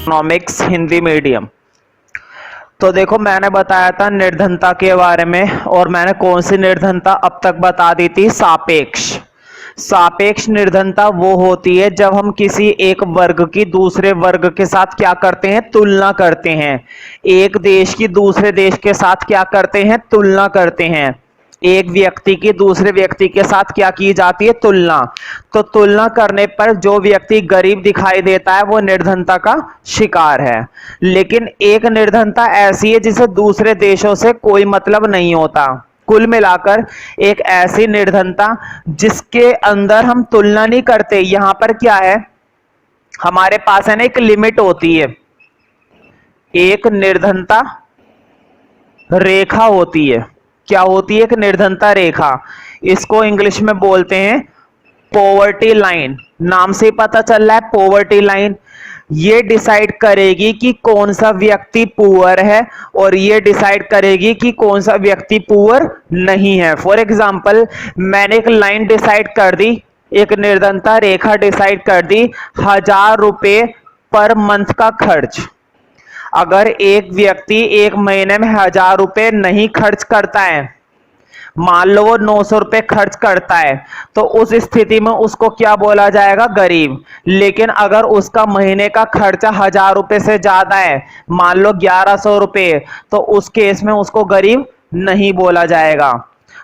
Economics Hindi medium. तो देखो मैंने बताया था निर्धनता के बारे में, और मैंने कौन सी निर्धनता अब तक बता दी थी, सापेक्ष। सापेक्ष निर्धनता वो होती है जब हम किसी एक वर्ग की दूसरे वर्ग के साथ क्या करते हैं, तुलना करते हैं। एक देश की दूसरे देश के साथ क्या करते हैं, तुलना करते हैं। एक व्यक्ति की दूसरे व्यक्ति के साथ क्या की जाती है, तुलना। तो तुलना करने पर जो व्यक्ति गरीब दिखाई देता है वो निर्धनता का शिकार है। लेकिन एक निर्धनता ऐसी है जिसे दूसरे देशों से कोई मतलब नहीं होता। कुल मिलाकर एक ऐसी निर्धनता जिसके अंदर हम तुलना नहीं करते। यहां पर क्या है, हमारे पास है ना एक लिमिट होती है, एक निर्धनता रेखा होती है। क्या होती है, एक निर्धनता रेखा। इसको इंग्लिश में बोलते हैं पॉवर्टी लाइन। नाम से पता चल रहा है पॉवर्टी लाइन। ये डिसाइड करेगी कि कौन सा व्यक्ति पुअर है, और ये डिसाइड करेगी कि कौन सा व्यक्ति पुअर नहीं है। फॉर एग्जाम्पल, मैंने एक लाइन डिसाइड कर दी, एक निर्धनता रेखा डिसाइड कर दी, 1000 रुपए पर मंथ का खर्च। अगर एक व्यक्ति एक महीने में 1000 रुपए नहीं खर्च करता है, मान लो वो 900 रुपए खर्च करता है, तो उस स्थिति में उसको क्या बोला जाएगा, गरीब। लेकिन अगर उसका महीने का खर्चा 1000 रुपए से ज्यादा है, मान लो 1100 रुपए, तो उस केस में उसको गरीब नहीं बोला जाएगा।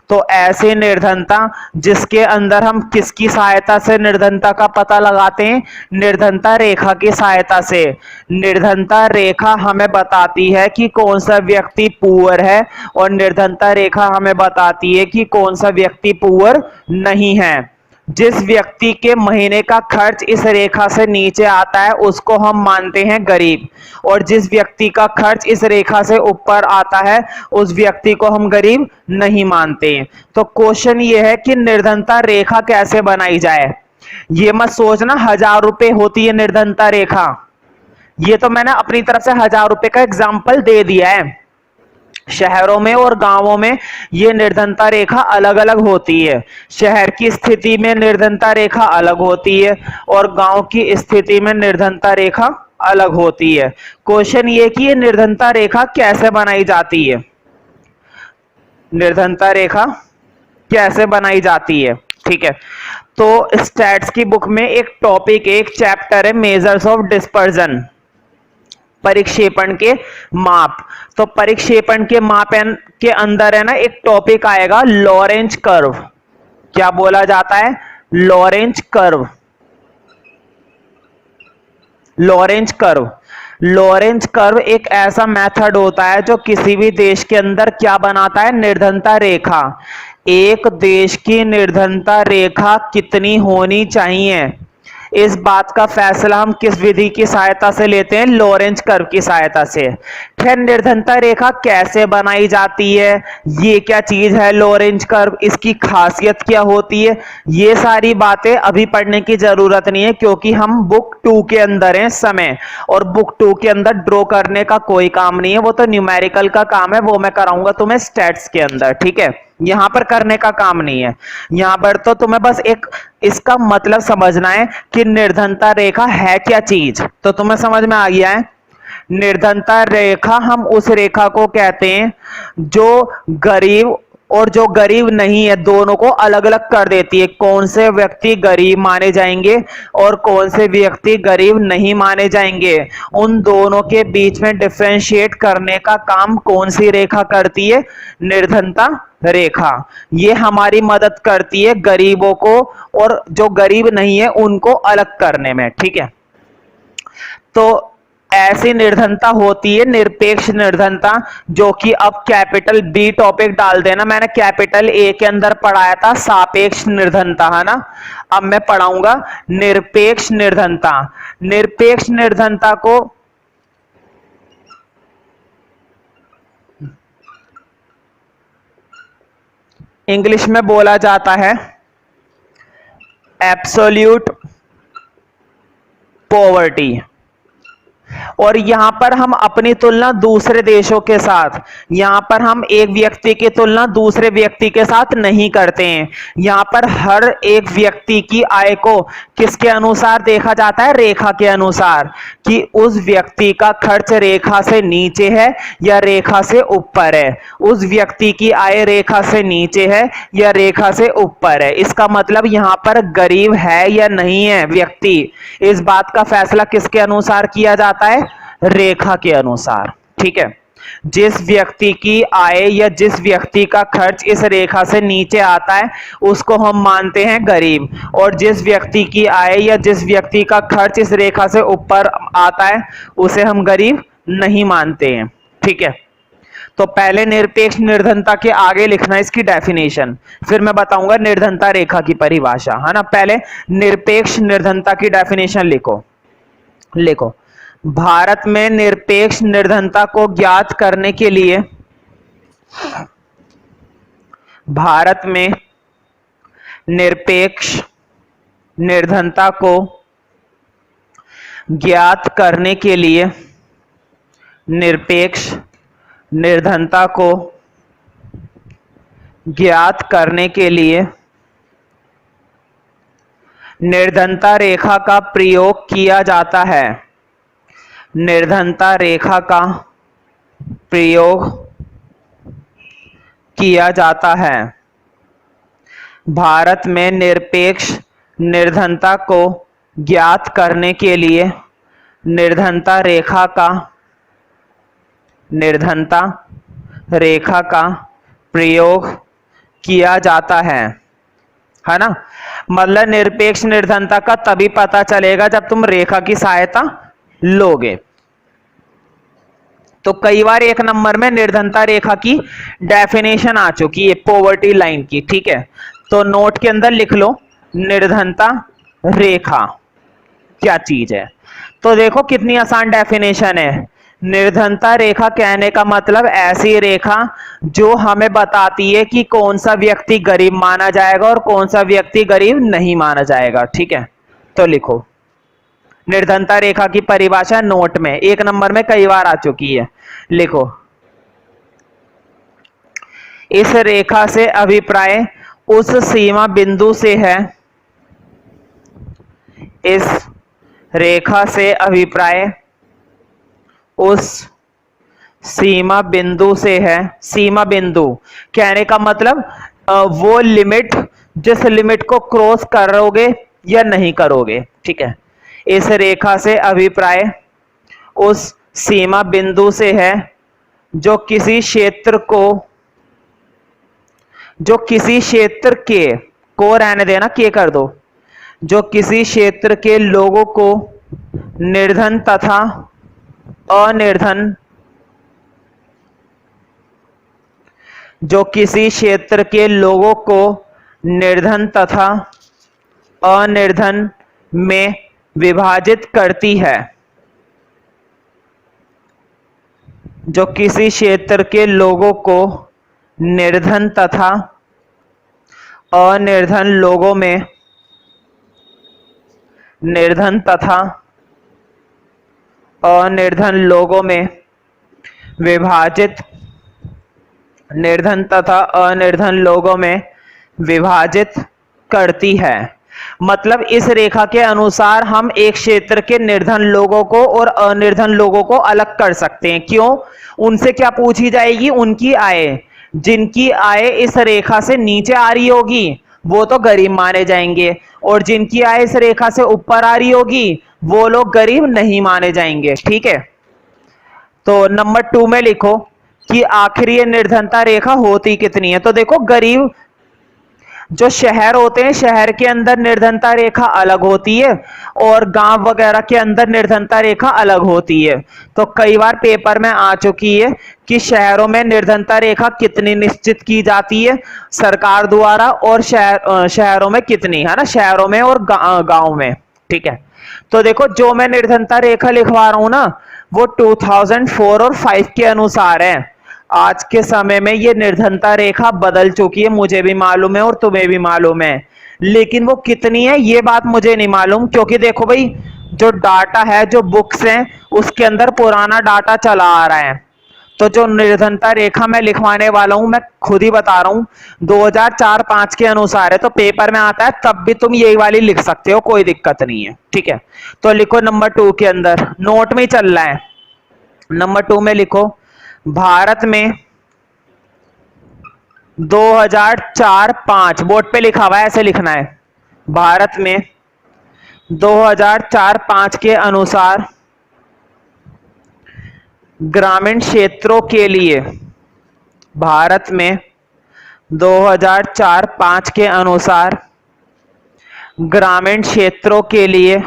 तो ऐसी निर्धनता जिसके अंदर हम किसकी सहायता से निर्धनता का पता लगाते हैं, निर्धनता रेखा की सहायता से। निर्धनता रेखा हमें बताती है कि कौन सा व्यक्ति पुअर है, और निर्धनता रेखा हमें बताती है कि कौन सा व्यक्ति पुअर नहीं है। जिस व्यक्ति के महीने का खर्च इस रेखा से नीचे आता है उसको हम मानते हैं गरीब, और जिस व्यक्ति का खर्च इस रेखा से ऊपर आता है उस व्यक्ति को हम गरीब नहीं मानते। तो क्वेश्चन ये है कि निर्धनता रेखा कैसे बनाई जाए। ये मत सोचना 1000 रुपए होती है निर्धनता रेखा, ये तो मैंने अपनी तरफ से 1000 रुपए का एग्जाम्पल दे दिया है। शहरों में और गांवों में ये निर्धनता रेखा अलग अलग होती है। शहर की स्थिति में निर्धनता रेखा अलग होती है, और गांव की स्थिति में निर्धनता रेखा अलग होती है। क्वेश्चन ये कि ये निर्धनता रेखा कैसे बनाई जाती है, निर्धनता रेखा कैसे बनाई जाती है, ठीक है। तो स्टैट्स की बुक में एक टॉपिक, एक चैप्टर है मेजर्स ऑफ डिस्पर्जन, परिक्षेपण के माप। तो परिक्षेपण के माप के अंदर है ना एक टॉपिक आएगा लॉरेंज कर्व। क्या बोला जाता है, Lorentz curve. Lorentz curve, Lorentz curve एक ऐसा मेथड होता है जो किसी भी देश के अंदर क्या बनाता है, निर्धनता रेखा। एक देश की निर्धनता रेखा कितनी होनी चाहिए, इस बात का फैसला हम किस विधि की सहायता से लेते हैं, लॉरेंज कर्व की सहायता से। फिर निर्धनता रेखा कैसे बनाई जाती है, ये क्या चीज है लॉरेंज कर्व, इसकी खासियत क्या होती है, ये सारी बातें अभी पढ़ने की जरूरत नहीं है, क्योंकि हम बुक 2 के अंदर हैं समय, और बुक 2 के अंदर ड्रॉ करने का कोई काम नहीं है, वो तो न्यूमेरिकल का काम है, वो मैं कराऊंगा तुम्हें स्टैट्स के अंदर, ठीक है। यहां पर करने का काम नहीं है, यहां पर तो तुम्हें बस एक इसका मतलब समझना है कि निर्धनता रेखा है क्या चीज। तो तुम्हें समझ में आ गया है, निर्धनता रेखा हम उस रेखा को कहते हैं जो गरीब और जो गरीब नहीं है दोनों को अलग अलग कर देती है। कौन से व्यक्ति गरीब माने जाएंगे और कौन से व्यक्ति गरीब नहीं माने जाएंगे, उन दोनों के बीच में डिफरेंशिएट करने का काम कौन सी रेखा करती है, निर्धनता रेखा। ये हमारी मदद करती है गरीबों को और जो गरीब नहीं है उनको अलग करने में, ठीक है। तो ऐसी निर्धनता होती है निरपेक्ष निर्धनता, जो कि अब कैपिटल बी टॉपिक डाल देना, मैंने कैपिटल ए के अंदर पढ़ाया था सापेक्ष निर्धनता, है ना। अब मैं पढ़ाऊंगा निरपेक्ष निर्धनता। निरपेक्ष निर्धनता को इंग्लिश में बोला जाता है एब्सोल्यूट पॉवर्टी। और यहां पर हम अपनी तुलना दूसरे देशों के साथ, यहां पर हम एक व्यक्ति की तुलना दूसरे व्यक्ति के साथ नहीं करते हैं। यहां पर हर एक व्यक्ति की आय को किसके अनुसार देखा जाता है? रेखा के अनुसार, कि उस व्यक्ति का खर्च रेखा से नीचे है या रेखा से ऊपर है, उस व्यक्ति की आय रेखा से नीचे है या रेखा से ऊपर है। इसका मतलब यहां पर गरीब है या नहीं है व्यक्ति, इस बात का फैसला किसके अनुसार किया जाता है? रेखा के अनुसार। ठीक है, जिस व्यक्ति की आय या जिस व्यक्ति का खर्च इस रेखा से नीचे आता है उसको हम मानते हैं गरीब, और जिस व्यक्ति की आय या जिस व्यक्ति का खर्च इस रेखा से ऊपर आता है उसे हम गरीब नहीं मानते हैं। ठीक है, तो पहले निरपेक्ष निर्धनता के आगे लिखना इसकी डेफिनेशन, फिर मैं बताऊंगा निर्धनता रेखा की परिभाषा, है ना। पहले निरपेक्ष निर्धनता की डेफिनेशन लिखो। भारत में निरपेक्ष निर्धनता को ज्ञात करने के लिए, भारत में निरपेक्ष निर्धनता को ज्ञात करने के लिए, निरपेक्ष निर्धनता को ज्ञात करने के लिए निर्धनता रेखा का प्रयोग किया जाता है। निर्धनता रेखा का प्रयोग किया जाता है। भारत में निरपेक्ष निर्धनता को ज्ञात करने के लिए निर्धनता रेखा का प्रयोग किया जाता है ना। मतलब निरपेक्ष निर्धनता का तभी पता चलेगा जब तुम रेखा की सहायता लोगे। तो कई बार एक नंबर में निर्धनता रेखा की डेफिनेशन आ चुकी है, पॉवर्टी लाइन की। ठीक है, तो नोट के अंदर लिख लो निर्धनता रेखा क्या चीज है। तो देखो कितनी आसान डेफिनेशन है। निर्धनता रेखा कहने का मतलब ऐसी रेखा जो हमें बताती है कि कौन सा व्यक्ति गरीब माना जाएगा और कौन सा व्यक्ति गरीब नहीं माना जाएगा। ठीक है, तो लिखो निर्धनता रेखा की परिभाषा नोट में, एक नंबर में कई बार आ चुकी है। लिखो, इस रेखा से अभिप्राय उस सीमा बिंदु से है, इस रेखा से अभिप्राय उस सीमा बिंदु से है। सीमा बिंदु कहने का मतलब वो लिमिट जिस लिमिट को क्रॉस करोगे या नहीं करोगे। ठीक है, इस रेखा से अभिप्राय उस सीमा बिंदु से है जो किसी क्षेत्र के को रहने देना, के कर दो, जो किसी क्षेत्र के लोगों को निर्धन तथा अनिर्धन, जो किसी क्षेत्र के लोगों को निर्धन तथा अनिर्धन में विभाजित करती है, जो किसी क्षेत्र के लोगों को निर्धन तथा अनिर्धन लोगों में, निर्धन तथा अनिर्धन लोगों में विभाजित, निर्धन तथा अनिर्धन लोगों में विभाजित करती है। मतलब इस रेखा के अनुसार हम एक क्षेत्र के निर्धन लोगों को और अनिर्धन लोगों को अलग कर सकते हैं। क्यों? उनसे क्या पूछी जाएगी? उनकी आय। जिनकी आय इस रेखा से नीचे आ रही होगी वो तो गरीब माने जाएंगे, और जिनकी आय इस रेखा से ऊपर आ रही होगी वो लोग गरीब नहीं माने जाएंगे। ठीक है, तो नंबर 2 में लिखो कि आखिर ये निर्धनता रेखा होती कितनी है। तो देखो, गरीब जो शहर होते हैं, शहर के अंदर निर्धनता रेखा अलग होती है और गांव वगैरह के अंदर निर्धनता रेखा अलग होती है। तो कई बार पेपर में आ चुकी है कि शहरों में निर्धनता रेखा कितनी निश्चित की जाती है सरकार द्वारा, और शहरों में कितनी, है ना, शहरों में और गांव में। ठीक है, तो देखो जो मैं निर्धनता रेखा लिखवा रहा हूं ना वो 2004 और 5 के अनुसार है। आज के समय में ये निर्धनता रेखा बदल चुकी है, मुझे भी मालूम है और तुम्हें भी मालूम है, लेकिन वो कितनी है ये बात मुझे नहीं मालूम, क्योंकि देखो भाई जो डाटा है, जो बुक्स हैं उसके अंदर पुराना डाटा चला आ रहा है। तो जो निर्धनता रेखा मैं लिखवाने वाला हूं, मैं खुद ही बता रहा हूं, 2004-5 के अनुसार है। तो पेपर में आता है तब भी तुम यही वाली लिख सकते हो, कोई दिक्कत नहीं है, ठीक है। तो लिखो नंबर 2 के अंदर, नोट में ही चल रहा है। नंबर 2 में लिखो, भारत में 2004-5, बोर्ड पे लिखा हुआ है, ऐसे लिखना है। भारत में 2004-5 के अनुसार ग्रामीण क्षेत्रों के लिए, भारत में 2004-5 के अनुसार ग्रामीण क्षेत्रों के लिए,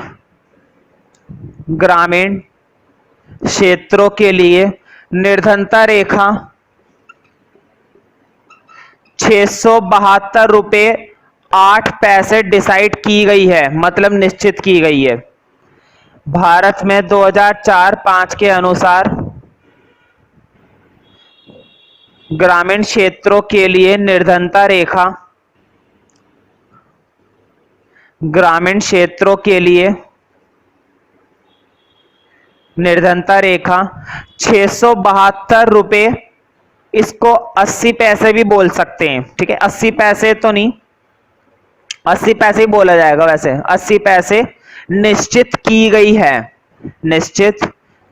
ग्रामीण क्षेत्रों के लिए निर्धनता रेखा 672 रुपये 8 पैसे डिसाइड की गई है, मतलब निश्चित की गई है। भारत में 2004-5 के अनुसार ग्रामीण क्षेत्रों के लिए निर्धनता रेखा, ग्रामीण क्षेत्रों के लिए निर्धनता रेखा 672 रुपये, इसको 80 पैसे भी बोल सकते हैं, ठीक है। 80 पैसे तो नहीं, 80 पैसे ही बोला जाएगा वैसे, 80 पैसे निश्चित की गई है, निश्चित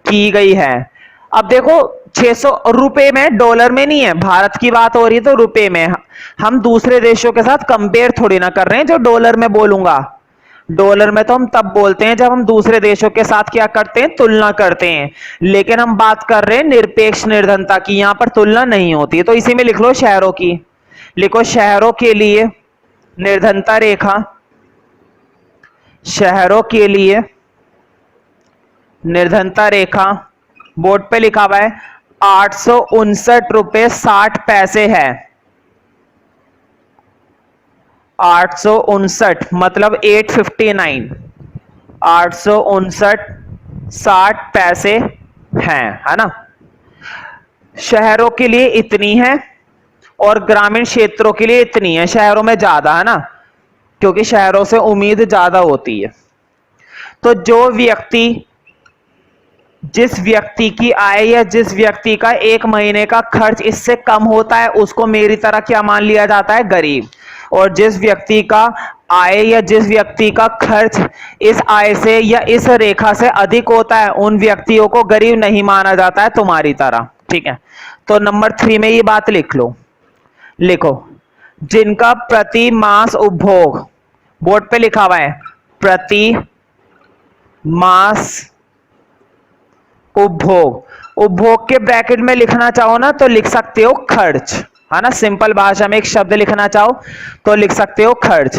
की गई है। अब देखो 600 रुपए में, डॉलर में नहीं है, भारत की बात हो रही है तो रुपए में। हम दूसरे देशों के साथ कंपेयर थोड़ी ना कर रहे हैं जो डॉलर में बोलूंगा। डॉलर में तो हम तब बोलते हैं जब हम दूसरे देशों के साथ क्या करते हैं, तुलना करते हैं। लेकिन हम बात कर रहे हैं निरपेक्ष निर्धनता की, यहां पर तुलना नहीं होती है। तो इसी में लिख लो शहरों की, लिखो शहरों के लिए निर्धनता रेखा, शहरों के लिए निर्धनता रेखा, बोर्ड पे लिखा हुआ है 859 रुपये 60 पैसे है। 859 मतलब 859, 859.60 पैसे हैं, है ना। शहरों के लिए इतनी है और ग्रामीण क्षेत्रों के लिए इतनी है। शहरों में ज्यादा है ना, क्योंकि शहरों से उम्मीद ज्यादा होती है। तो जो व्यक्ति, जिस व्यक्ति की आय या जिस व्यक्ति का एक महीने का खर्च इससे कम होता है उसको मेरी तरह क्या मान लिया जाता है, गरीब। और जिस व्यक्ति का आय या जिस व्यक्ति का खर्च इस आय से या इस रेखा से अधिक होता है उन व्यक्तियों को गरीब नहीं माना जाता है, तुम्हारी तरह, ठीक है। तो नंबर 3 में ये बात लिख लो, लिखो जिनका प्रति मास उपभोग, बोर्ड पे लिखा हुआ है प्रति मास उपभोग, उपभोग के ब्रैकेट में लिखना चाहो ना तो लिख सकते हो खर्च, है ना। सिंपल भाषा में एक शब्द लिखना चाहो तो लिख सकते हो खर्च।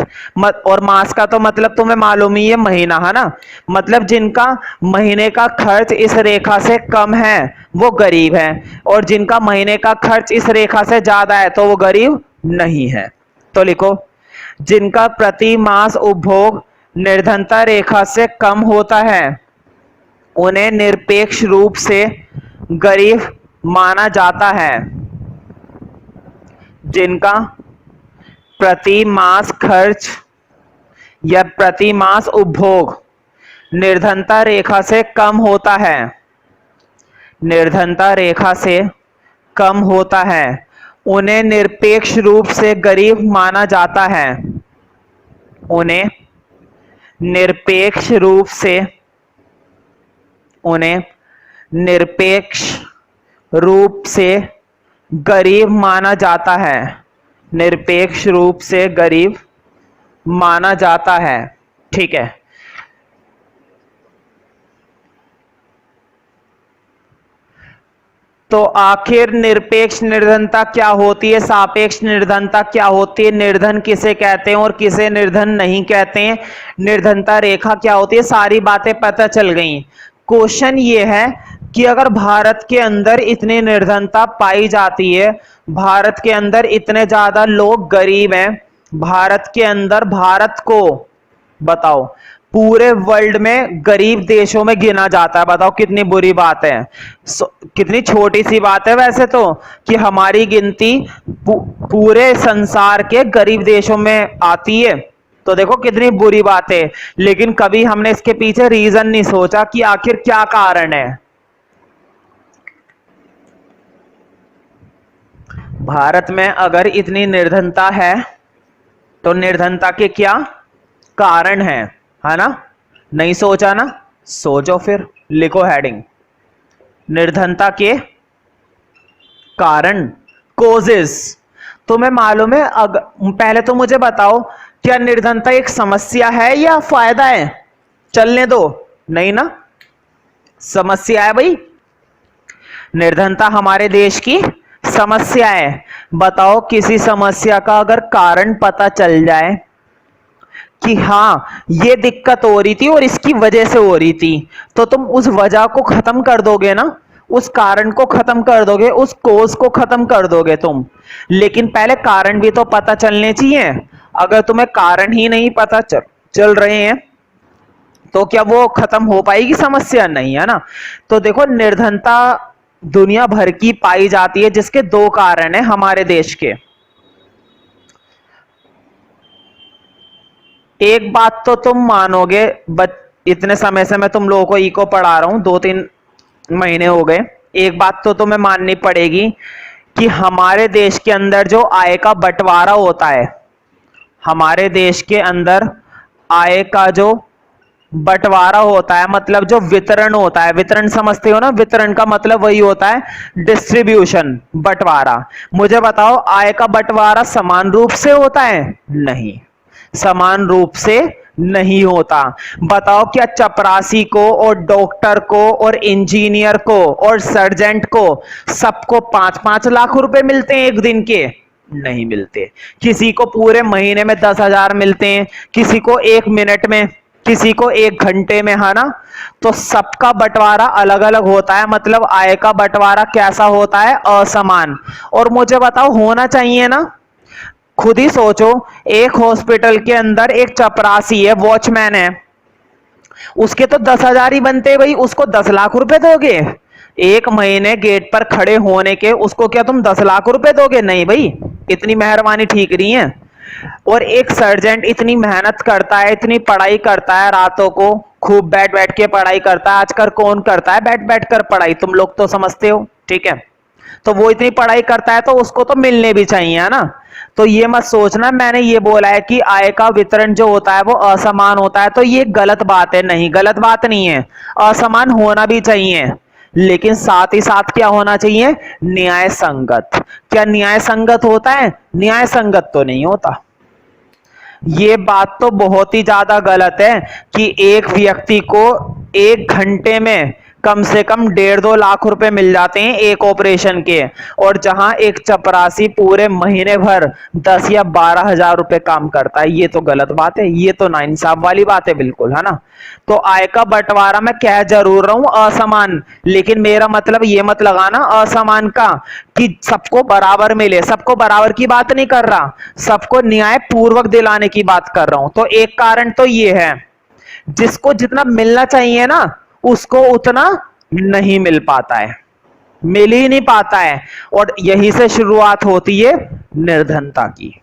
और मास का तो मतलब तुम्हें मालूम ही है, महीना, है ना। मतलब जिनका महीने का खर्च इस रेखा से कम है वो गरीब है, और जिनका महीने का खर्च इस रेखा से ज्यादा है तो वो गरीब नहीं है। तो लिखो जिनका प्रति मास उपभोग निर्धनता रेखा से कम होता है उन्हें निरपेक्ष रूप से गरीब माना जाता है। जिनका प्रति मास खर्च या प्रति मास उपभोग निर्धनता रेखा से कम होता है, निर्धनता रेखा से कम होता है, उन्हें निरपेक्ष रूप से गरीब माना जाता है। उन्हें निरपेक्ष रूप से, उन्हें निरपेक्ष रूप से गरीब माना जाता है, निरपेक्ष रूप से गरीब माना जाता है, ठीक है। तो आखिर निरपेक्ष निर्धनता क्या होती है, सापेक्ष निर्धनता क्या होती है, निर्धन किसे कहते हैं और किसे निर्धन नहीं कहते हैं, निर्धनता रेखा क्या होती है, सारी बातें पता चल गई। क्वेश्चन ये है कि अगर भारत के अंदर इतनी निर्धनता पाई जाती है, भारत के अंदर इतने ज्यादा लोग गरीब हैं, भारत के अंदर, भारत को बताओ पूरे वर्ल्ड में गरीब देशों में गिना जाता है। बताओ कितनी बुरी बात है, कितनी छोटी सी बात है वैसे तो कि हमारी गिनती पूरे संसार के गरीब देशों में आती है। तो देखो कितनी बुरी बात है, लेकिन कभी हमने इसके पीछे रीजन नहीं सोचा कि आखिर क्या कारण है। भारत में अगर इतनी निर्धनता है तो निर्धनता के क्या कारण है ना? नहीं सोचा ना? सोचो फिर, लिखो हेडिंग, निर्धनता के कारण, कोजेस। तुम्हें मालूम है? पहले तो मुझे बताओ, क्या निर्धनता एक समस्या है या फायदा है? चलने दो, नहीं ना, समस्या है भाई। निर्धनता हमारे देश की समस्या है। बताओ, किसी समस्या का अगर कारण पता चल जाए कि हाँ ये दिक्कत हो रही थी और इसकी वजह से हो रही थी, तो तुम उस वजह को खत्म कर दोगे ना, उस कारण को खत्म कर दोगे, उस कोज को खत्म कर दोगे तुम। लेकिन पहले कारण भी तो पता चलने चाहिए। अगर तुम्हें कारण ही नहीं पता चल रहे हैं तो क्या वो खत्म हो पाएगी समस्या? नहीं, है ना? तो देखो, निर्धनता दुनिया भर की पाई जाती है, जिसके दो कारण है हमारे देश के। एक बात तो तुम मानोगे, इतने समय से मैं तुम लोगों को इको पढ़ा रहा हूं, 2-3 महीने हो गए। एक बात तो तुम्हें माननी पड़ेगी कि हमारे देश के अंदर जो आय का बंटवारा होता है, हमारे देश के अंदर आय का जो बंटवारा होता है, मतलब जो वितरण होता है, वितरण समझते हो ना? वितरण का मतलब वही होता है डिस्ट्रीब्यूशन, बंटवारा। मुझे बताओ, आय का बंटवारा समान रूप से होता है? नहीं, समान रूप से नहीं होता। बताओ, क्या चपरासी को और डॉक्टर को और इंजीनियर को और सर्जेंट को सबको 5-5 लाख रुपए मिलते हैं एक दिन के? नहीं मिलते। किसी को पूरे महीने में 10,000 मिलते हैं, किसी को 1 मिनट में, किसी को 1 घंटे में, है ना? तो सबका बंटवारा अलग अलग होता है, मतलब आय का बंटवारा कैसा होता है? असमान। और मुझे बताओ, होना चाहिए ना? खुद ही सोचो, एक हॉस्पिटल के अंदर एक चपरासी है, वॉचमैन है, उसके तो 10,000 ही बनते भाई, उसको 10 लाख रुपए दोगे? एक महीने गेट पर खड़े होने के उसको क्या तुम 10 लाख रुपए दोगे? नहीं भाई, इतनी मेहरबानी ठीक नहीं है। और एक सर्जेंट इतनी मेहनत करता है, इतनी पढ़ाई करता है, रातों को खूब बैठ बैठ के पढ़ाई करता है। आजकल कौन करता है बैठ बैठ कर पढ़ाई? तुम लोग तो समझते हो, ठीक है? तो वो इतनी पढ़ाई करता है तो उसको तो मिलने भी चाहिए, है ना? तो ये मत सोचना मैंने ये बोला है कि आय का वितरण जो होता है वो असमान होता है, तो ये गलत बात है। नहीं, गलत बात नहीं है, असमान होना भी चाहिए, लेकिन साथ ही साथ क्या होना चाहिए? न्याय संगत। क्या न्याय संगत होता है? न्याय संगत तो नहीं होता। ये बात तो बहुत ही ज्यादा गलत है कि एक व्यक्ति को 1 घंटे में कम से कम 1.5-2 लाख रुपए मिल जाते हैं एक ऑपरेशन के, और जहां एक चपरासी पूरे महीने भर 10 या 12,000 रुपए काम करता है। ये तो गलत बात है, ये तो नाइंसाफ वाली बात है, बिल्कुल, है ना? तो आय का बंटवारा मैं कह जरूर रहा हूं असमान, लेकिन मेरा मतलब ये मत लगाना असमान का कि सबको बराबर मिले। सबको बराबर की बात नहीं कर रहा, सबको न्याय पूर्वक दिलाने की बात कर रहा हूं। तो एक कारण तो ये है, जिसको जितना मिलना चाहिए ना, उसको उतना नहीं मिल पाता है, मिल ही नहीं पाता है। और यही से शुरुआत होती है निर्धनता की।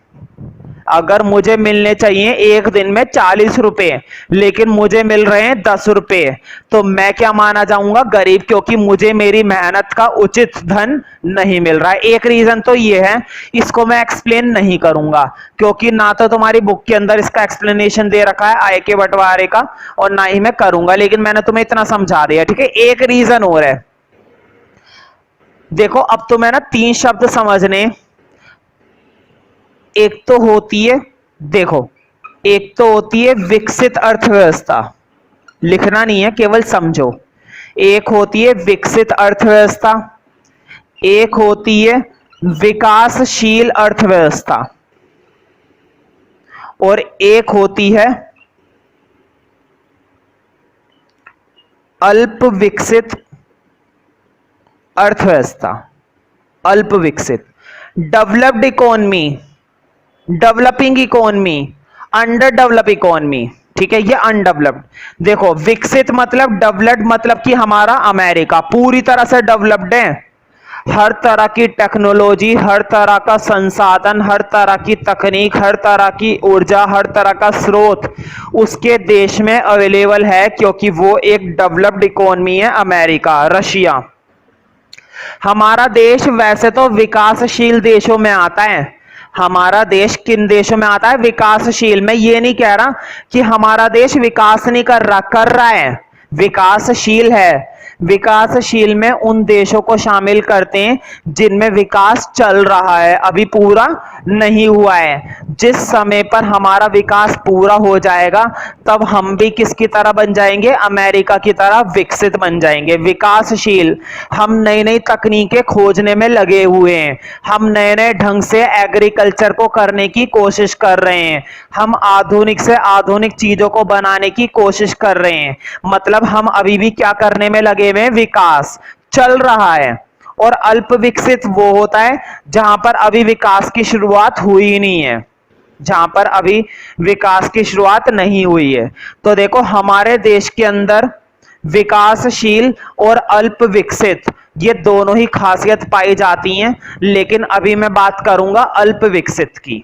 अगर मुझे मिलने चाहिए एक दिन में 40 रुपए, लेकिन मुझे मिल रहे हैं 10 रुपए, तो मैं क्या माना जाऊंगा? गरीब, क्योंकि मुझे मेरी मेहनत का उचित धन नहीं मिल रहा है। एक रीजन तो ये है, इसको मैं एक्सप्लेन नहीं करूंगा क्योंकि ना तो तुम्हारी बुक के अंदर इसका एक्सप्लेनेशन दे रखा है आय के बंटवारे का, और ना ही मैं करूंगा, लेकिन मैंने तुम्हें इतना समझा दिया, ठीक है? एक रीजन और है। देखो, अब तुम्हें ना 3 शब्द समझने। एक तो होती है, देखो, एक तो होती है विकसित अर्थव्यवस्था, लिखना नहीं है, केवल समझो। एक होती है विकसित अर्थव्यवस्था, एक होती है विकासशील अर्थव्यवस्था, और एक होती है अल्प विकसित अर्थव्यवस्था। अल्प विकसित, developed economy, developing economy, under develop economy, ठीक है? ये अनडेवलप्ड। देखो, विकसित मतलब, डेवलप्ड मतलब कि हमारा अमेरिका पूरी तरह से डेवलप्ड है, हर तरह की टेक्नोलॉजी, हर तरह का संसाधन, हर तरह की तकनीक, हर तरह की ऊर्जा, हर तरह का स्रोत उसके देश में अवेलेबल है, क्योंकि वो एक डेवलप्ड इकोनॉमी है। America, Russia. हमारा देश वैसे तो विकासशील देशों में आता है। हमारा देश किन देशों में आता है? विकासशील। मैं ये नहीं कह रहा कि हमारा देश विकास नहीं कर रहा, कर रहा है, विकासशील है। विकासशील में उन देशों को शामिल करते हैं जिनमें विकास चल रहा है, अभी पूरा नहीं हुआ है। जिस समय पर हमारा विकास पूरा हो जाएगा तब हम भी किसकी तरह बन जाएंगे? अमेरिका की तरह विकसित बन जाएंगे, विकासशील। हम नई नई तकनीकें खोजने में लगे हुए हैं, हम नए नए ढंग से एग्रीकल्चर को करने की कोशिश कर रहे हैं, हम आधुनिक से आधुनिक चीजों को बनाने की कोशिश कर रहे हैं। मतलब हम अभी भी क्या करने में लगे हुए हैं? विकास चल रहा है। और अल्प विकसित वो होता है जहां पर अभी विकास की शुरुआत हुई नहीं है, जहां पर अभी विकास की शुरुआत नहीं हुई है। तो देखो, हमारे देश के अंदर विकासशील और अल्प विकसित ये दोनों ही खासियत पाई जाती हैं, लेकिन अभी मैं बात करूंगा अल्प विकसित की।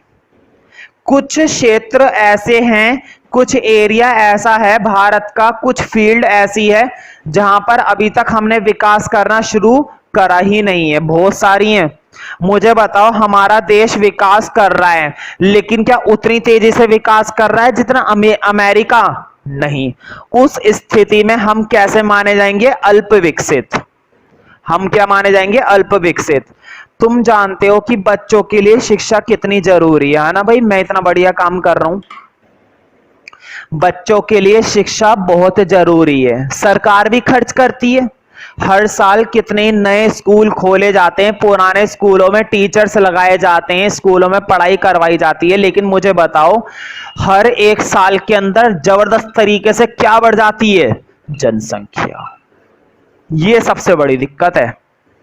कुछ क्षेत्र ऐसे हैं, कुछ एरिया ऐसा है भारत का, कुछ फील्ड ऐसी है जहां पर अभी तक हमने विकास करना शुरू करा ही नहीं है। बहुत सारी हैं। मुझे बताओ, हमारा देश विकास कर रहा है, लेकिन क्या उतनी तेजी से विकास कर रहा है जितना अमेरिका? नहीं। उस स्थिति में हम कैसे माने जाएंगे? अल्प विकसित। हम क्या माने जाएंगे? अल्प विकसित। तुम जानते हो कि बच्चों के लिए शिक्षा कितनी जरूरी है ना भाई? मैं इतना बढ़िया काम कर रहा हूं, बच्चों के लिए शिक्षा बहुत जरूरी है। सरकार भी खर्च करती है। हर साल कितने नए स्कूल खोले जाते हैं, पुराने स्कूलों में टीचर्स लगाए जाते हैं, स्कूलों में पढ़ाई करवाई जाती है। लेकिन मुझे बताओ, हर एक साल के अंदर जबरदस्त तरीके से क्या बढ़ जाती है? जनसंख्या। ये सबसे बड़ी दिक्कत है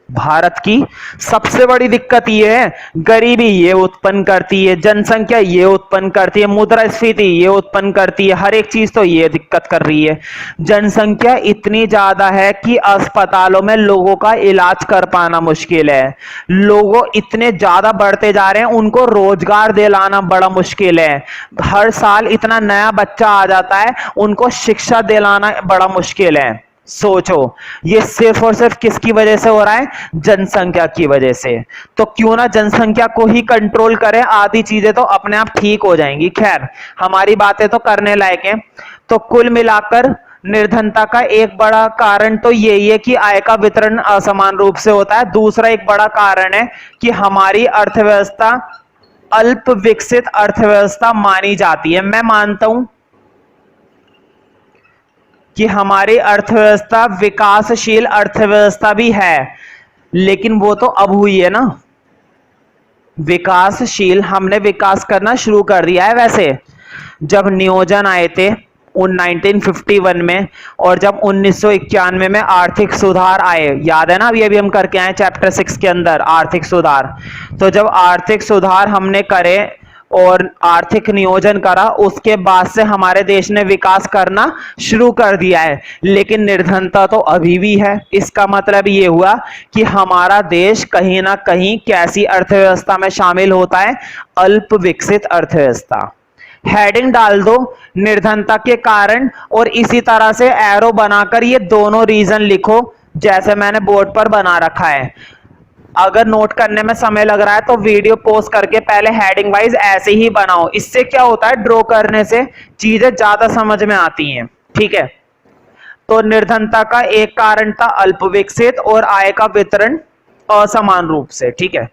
भारत की। सबसे बड़ी दिक्कत ये है, गरीबी ये उत्पन्न करती है, जनसंख्या ये उत्पन्न करती है, मुद्रास्फीति ये उत्पन्न करती है, हर एक चीज तो ये दिक्कत कर रही है। जनसंख्या इतनी ज्यादा है कि अस्पतालों में लोगों का इलाज कर पाना मुश्किल है। लोगों इतने ज्यादा बढ़ते जा रहे हैं, उनको रोजगार दिलाना बड़ा मुश्किल है। हर साल इतना नया बच्चा आ जाता है, उनको शिक्षा दिलाना बड़ा मुश्किल है। सोचो, ये सिर्फ और सिर्फ किसकी वजह से हो रहा है? जनसंख्या की वजह से। तो क्यों ना जनसंख्या को ही कंट्रोल करें, आधी चीजें तो अपने आप ठीक हो जाएंगी। खैर, हमारी बातें तो करने लायक हैं। तो कुल मिलाकर निर्धनता का एक बड़ा कारण तो यही है कि आय का वितरण असमान रूप से होता है। दूसरा एक बड़ा कारण है कि हमारी अर्थव्यवस्था अल्प विकसित अर्थव्यवस्था मानी जाती है। मैं मानता हूं कि हमारी अर्थव्यवस्था विकासशील अर्थव्यवस्था भी है, लेकिन वो तो अब हुई है ना विकासशील। हमने विकास करना शुरू कर दिया है। वैसे जब नियोजन आए थे 1951 में, और जब 1991 में आर्थिक सुधार आए, याद है ना? अभी अभी हम करके आए चैप्टर 6 के अंदर आर्थिक सुधार। तो जब आर्थिक सुधार हमने करे और आर्थिक नियोजन करा, उसके बाद से हमारे देश ने विकास करना शुरू कर दिया है। लेकिन निर्धनता तो अभी भी है। इसका मतलब ये हुआ कि हमारा देश कहीं ना कहीं कैसी अर्थव्यवस्था में शामिल होता है? अल्प विकसित अर्थव्यवस्था। हेडिंग डाल दो निर्धनता के कारण, और इसी तरह से एरो बनाकर ये दोनों रीजन लिखो, जैसे मैंने बोर्ड पर बना रखा है। अगर नोट करने में समय लग रहा है तो वीडियो पॉज करके पहले हेडिंग वाइज ऐसे ही बनाओ। इससे क्या होता है, ड्रॉ करने से चीजें ज्यादा समझ में आती हैं। ठीक है। तो निर्धनता का एक कारण था अल्प विकसित और आय का वितरण असमान रूप से। ठीक है।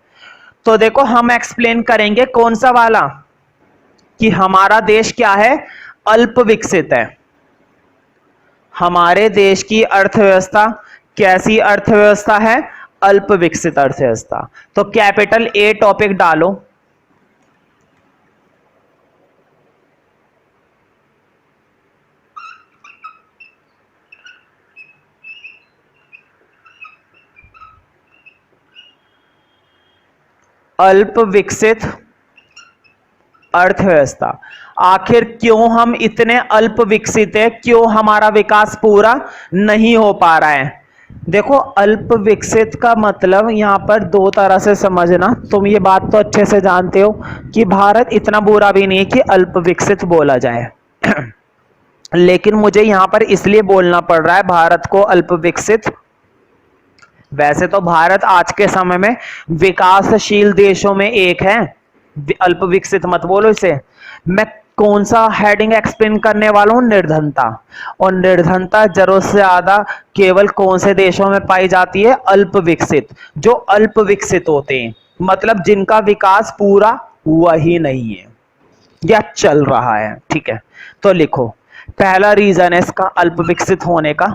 तो देखो, हम एक्सप्लेन करेंगे कौन सा वाला, कि हमारा देश क्या है? अल्प विकसित है। हमारे देश की अर्थव्यवस्था कैसी अर्थव्यवस्था है? अल्प विकसित अर्थव्यवस्था। तो कैपिटल ए टॉपिक डालो। अल्प विकसित अर्थव्यवस्था। आखिर क्यों हम इतने अल्प विकसित है? क्यों हमारा विकास पूरा नहीं हो पा रहा है? देखो अल्प विकसित का मतलब यहां पर दो तरह से समझना, तुम ये बात तो अच्छे से जानते हो कि भारत इतना बुरा भी नहीं है कि अल्प विकसित बोला जाए लेकिन मुझे यहां पर इसलिए बोलना पड़ रहा है भारत को अल्प विकसित। वैसे तो भारत आज के समय में विकासशील देशों में एक है, अल्प विकसित मत बोलो इसे। मैं कौन सा हेडिंग एक्सप्लेन करने वाला हूं? निर्धनता। और निर्धनता जरूरत से ज्यादा केवल कौन से देशों में पाई जाती है? अल्प विकसित। जो अल्प विकसित होते हैं मतलब जिनका विकास पूरा हुआ ही नहीं है या चल रहा है। ठीक है, तो लिखो पहला रीजन है इसका अल्प विकसित होने का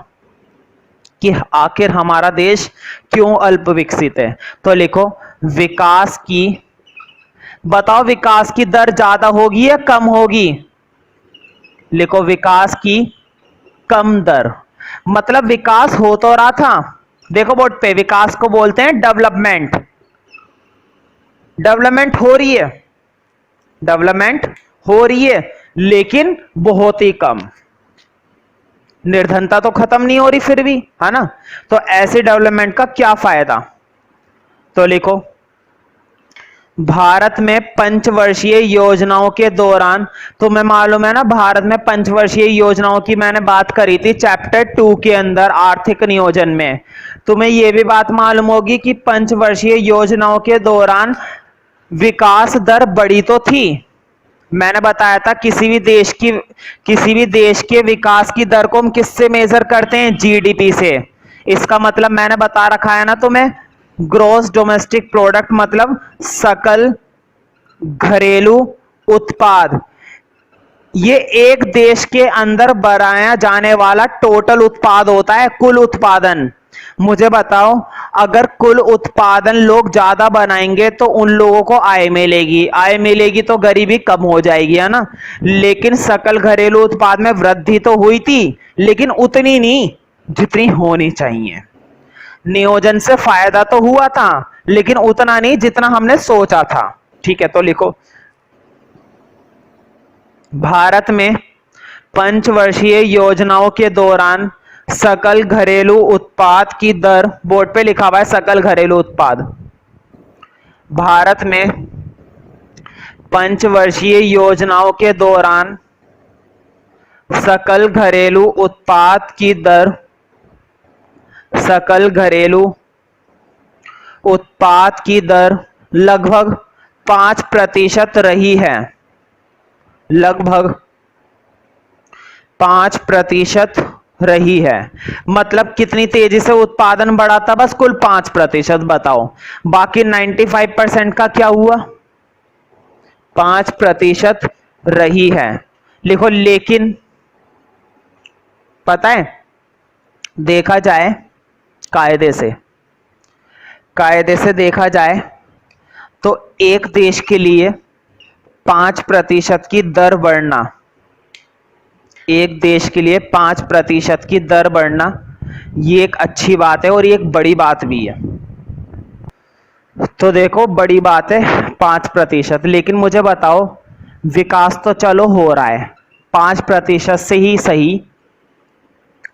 कि आखिर हमारा देश क्यों अल्प विकसित है। तो लिखो विकास की, बताओ विकास की दर ज्यादा होगी या कम होगी? लिखो विकास की कम दर, मतलब विकास हो तो रहा था। देखो बोर्ड पे, विकास को बोलते हैं डेवलपमेंट। डेवलपमेंट हो रही है, डेवलपमेंट हो रही है लेकिन बहुत ही कम। निर्धनता तो खत्म नहीं हो रही फिर भी, है ना? तो ऐसे डेवलपमेंट का क्या फायदा? तो लिखो भारत में पंचवर्षीय योजनाओं के दौरान, तुम्हें मालूम है ना भारत में पंचवर्षीय योजनाओं की मैंने बात करी थी चैप्टर 2 के अंदर आर्थिक नियोजन में। तुम्हें यह भी बात मालूम होगी कि पंचवर्षीय योजनाओं के दौरान विकास दर बढ़ी तो थी। मैंने बताया था किसी भी देश के विकास की दर को हम किससे मेजर करते हैं? जीडीपी से। इसका मतलब मैंने बता रखा है ना तुम्हें, ग्रॉस डोमेस्टिक प्रोडक्ट मतलब सकल घरेलू उत्पाद। ये एक देश के अंदर बनाया जाने वाला टोटल उत्पाद होता है, कुल उत्पादन। मुझे बताओ अगर कुल उत्पादन लोग ज्यादा बनाएंगे तो उन लोगों को आय मिलेगी, आय मिलेगी तो गरीबी कम हो जाएगी, है ना? लेकिन सकल घरेलू उत्पाद में वृद्धि तो हुई थी लेकिन उतनी नहीं जितनी होनी चाहिए। नियोजन से फायदा तो हुआ था लेकिन उतना नहीं जितना हमने सोचा था। ठीक है, तो लिखो भारत में पंचवर्षीय योजनाओं के दौरान सकल घरेलू उत्पाद की दर, बोर्ड पे लिखा हुआ है सकल घरेलू उत्पाद। भारत में पंचवर्षीय योजनाओं के दौरान सकल घरेलू उत्पाद की दर, सकल घरेलू उत्पाद की दर लगभग 5% रही है। लगभग 5% रही है। मतलब कितनी तेजी से उत्पादन बढ़ा था? बस कुल 5%। बताओ बाकी 95% का क्या हुआ? 5% रही है। लिखो लेकिन पता है देखा जाए कायदे से देखा जाए तो एक देश के लिए 5% की दर बढ़ना, एक देश के लिए 5% की दर बढ़ना ये एक अच्छी बात है और ये एक बड़ी बात भी है। तो देखो बड़ी बात है 5%, लेकिन मुझे बताओ विकास तो चलो हो रहा है, 5% से ही सही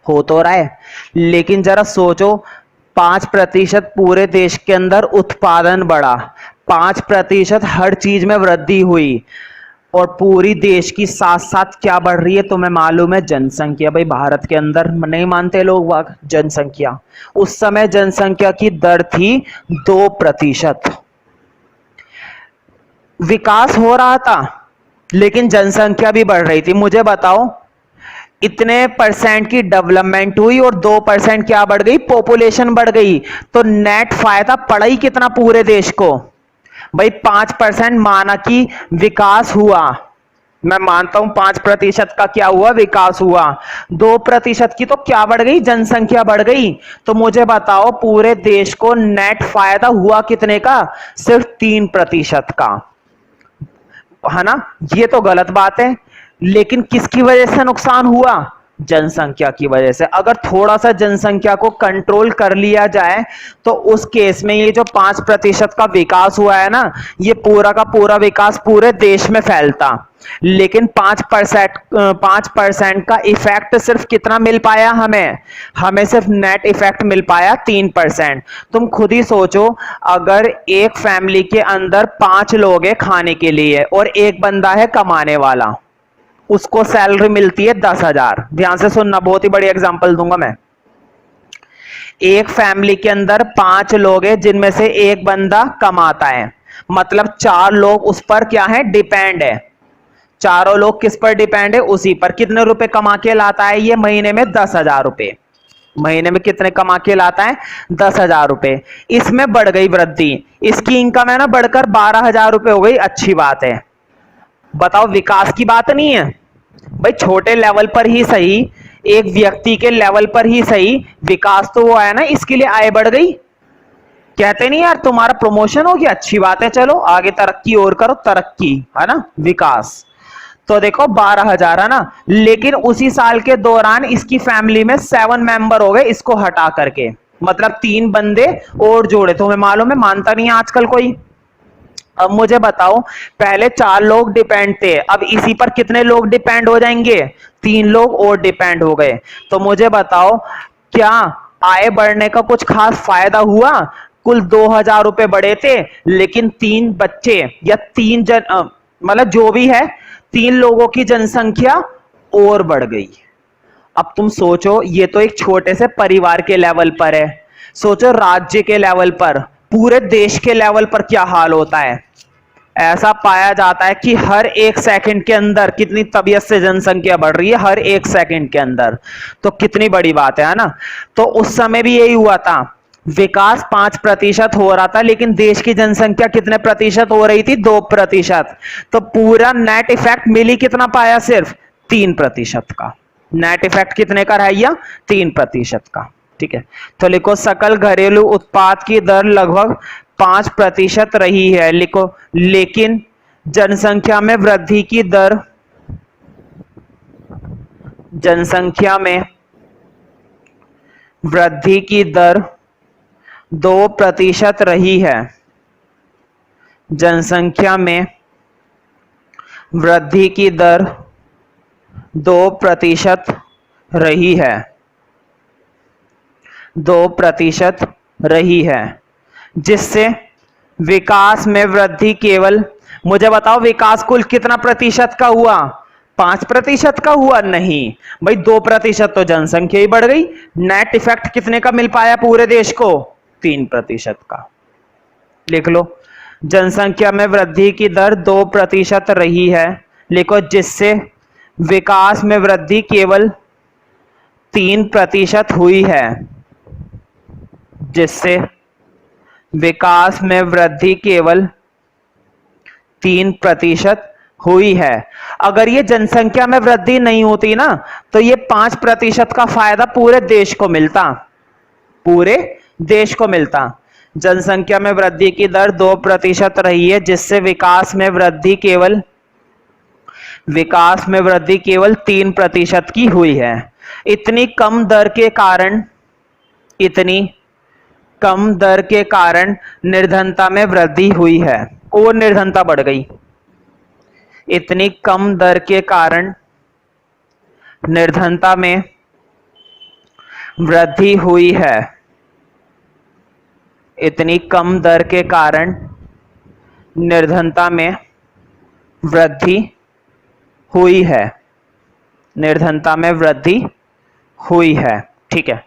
हो तो रहा है, लेकिन जरा सोचो 5% पूरे देश के अंदर उत्पादन बढ़ा, 5% हर चीज में वृद्धि हुई और पूरी देश की साथ साथ क्या बढ़ रही है तुम्हें मालूम है? जनसंख्या। भाई भारत के अंदर नहीं मानते लोग वाक जनसंख्या, उस समय जनसंख्या की दर थी 2%। विकास हो रहा था लेकिन जनसंख्या भी बढ़ रही थी। मुझे बताओ इतने परसेंट की डेवलपमेंट हुई और 2% क्या बढ़ गई? पॉपुलेशन बढ़ गई। तो नेट फायदा पड़ा ही कितना पूरे देश को? भाई 5% माना कि विकास हुआ, मैं मानता हूं 5% का क्या हुआ? विकास हुआ। 2% की तो क्या बढ़ गई? जनसंख्या बढ़ गई। तो मुझे बताओ पूरे देश को नेट फायदा हुआ कितने का? सिर्फ 3% का, है ना? ये तो गलत बात है। लेकिन किसकी वजह से नुकसान हुआ? जनसंख्या की वजह से। अगर थोड़ा सा जनसंख्या को कंट्रोल कर लिया जाए तो उस केस में ये जो 5% का विकास हुआ है ना, ये पूरा का पूरा विकास पूरे देश में फैलता। लेकिन 5% का इफेक्ट सिर्फ कितना मिल पाया हमें? हमें सिर्फ नेट इफेक्ट मिल पाया 3%। तुम खुद ही सोचो, अगर एक फैमिली के अंदर 5 लोग हैं खाने के लिए और एक बंदा है कमाने वाला, उसको सैलरी मिलती है 10,000। ध्यान से सुनना, बहुत ही बड़ी एग्जांपल दूंगा मैं। एक फैमिली के अंदर 5 लोग हैं जिनमें से एक बंदा कमाता है, मतलब 4 लोग उस पर क्या है? डिपेंड है। चारों लोग किस पर डिपेंड है? उसी पर। कितने रुपए कमा के लाता है ये महीने में? 10,000 रुपए। महीने में कितने कमा के लाता है? 10,000 रुपए। इसमें बढ़ गई वृद्धि, इसकी इनकम है ना बढ़कर 12,000 रुपए हो गई। अच्छी बात है। बताओ, विकास की बात नहीं है भाई? छोटे लेवल पर ही सही, एक व्यक्ति के लेवल पर ही सही, विकास तो वो आया ना, इसके लिए आय बढ़ गई। कहते नहीं यार तुम्हारा प्रमोशन हो गया, अच्छी बात है, चलो आगे तरक्की और करो, तरक्की है ना, विकास। तो देखो 12,000 है ना, लेकिन उसी साल के दौरान इसकी फैमिली में 7 मेंबर हो गए इसको हटा करके, मतलब 3 बंदे और जोड़े। तुम्हें मालूम है, मानता नहीं है आजकल कोई। अब मुझे बताओ, पहले 4 लोग डिपेंड थे, अब इसी पर कितने लोग डिपेंड हो जाएंगे? 3 लोग और डिपेंड हो गए। तो मुझे बताओ, क्या आय बढ़ने का कुछ खास फायदा हुआ? कुल 2,000 रुपए बढ़े थे, लेकिन 3 बच्चे या 3 मतलब जो भी है, 3 लोगों की जनसंख्या और बढ़ गई। अब तुम सोचो, ये तो एक छोटे से परिवार के लेवल पर है, सोचो राज्य के लेवल पर, पूरे देश के लेवल पर क्या हाल होता है। ऐसा पाया जाता है कि हर 1 सेकंड के अंदर कितनी तबीयत से जनसंख्या बढ़ रही है, हर 1 सेकंड के अंदर। तो कितनी बड़ी बात है ना। तो उस समय भी यही हुआ था, विकास 5% हो रहा था, लेकिन देश की जनसंख्या कितने प्रतिशत हो रही थी? 2%। तो पूरा नेट इफेक्ट मिली कितना पाया? सिर्फ 3% का। नेट इफेक्ट कितने का है? 3% का। ठीक है, तो लिखो सकल घरेलू उत्पाद की दर लगभग 5% रही है। लिखो, लेकिन जनसंख्या में वृद्धि की दर, जनसंख्या में वृद्धि की दर 2% रही है। जनसंख्या में वृद्धि की दर 2% रही है, 2% रही है, जिससे विकास में वृद्धि केवल, मुझे बताओ विकास कुल कितना प्रतिशत का हुआ? 5% का हुआ? नहीं भाई, 2% तो जनसंख्या ही बढ़ गई। नेट इफेक्ट कितने का मिल पाया पूरे देश को? 3% का। लिख लो, जनसंख्या में वृद्धि की दर 2% रही है, लिखो, जिससे विकास में वृद्धि केवल 3% हुई है, जिससे विकास में वृद्धि केवल 3% हुई है। अगर ये जनसंख्या में वृद्धि नहीं होती ना, तो ये 5% का फायदा पूरे देश को मिलता, पूरे देश को मिलता। जनसंख्या में वृद्धि की दर 2% रही है, जिससे विकास में वृद्धि केवल 3% की हुई है। इतनी कम दर के कारण, इतनी कम दर के कारण निर्धनता में वृद्धि हुई है, और निर्धनता बढ़ गई। इतनी कम दर के कारण निर्धनता में वृद्धि हुई है, इतनी कम दर के कारण निर्धनता में वृद्धि हुई है, निर्धनता में वृद्धि हुई है। ठीक है,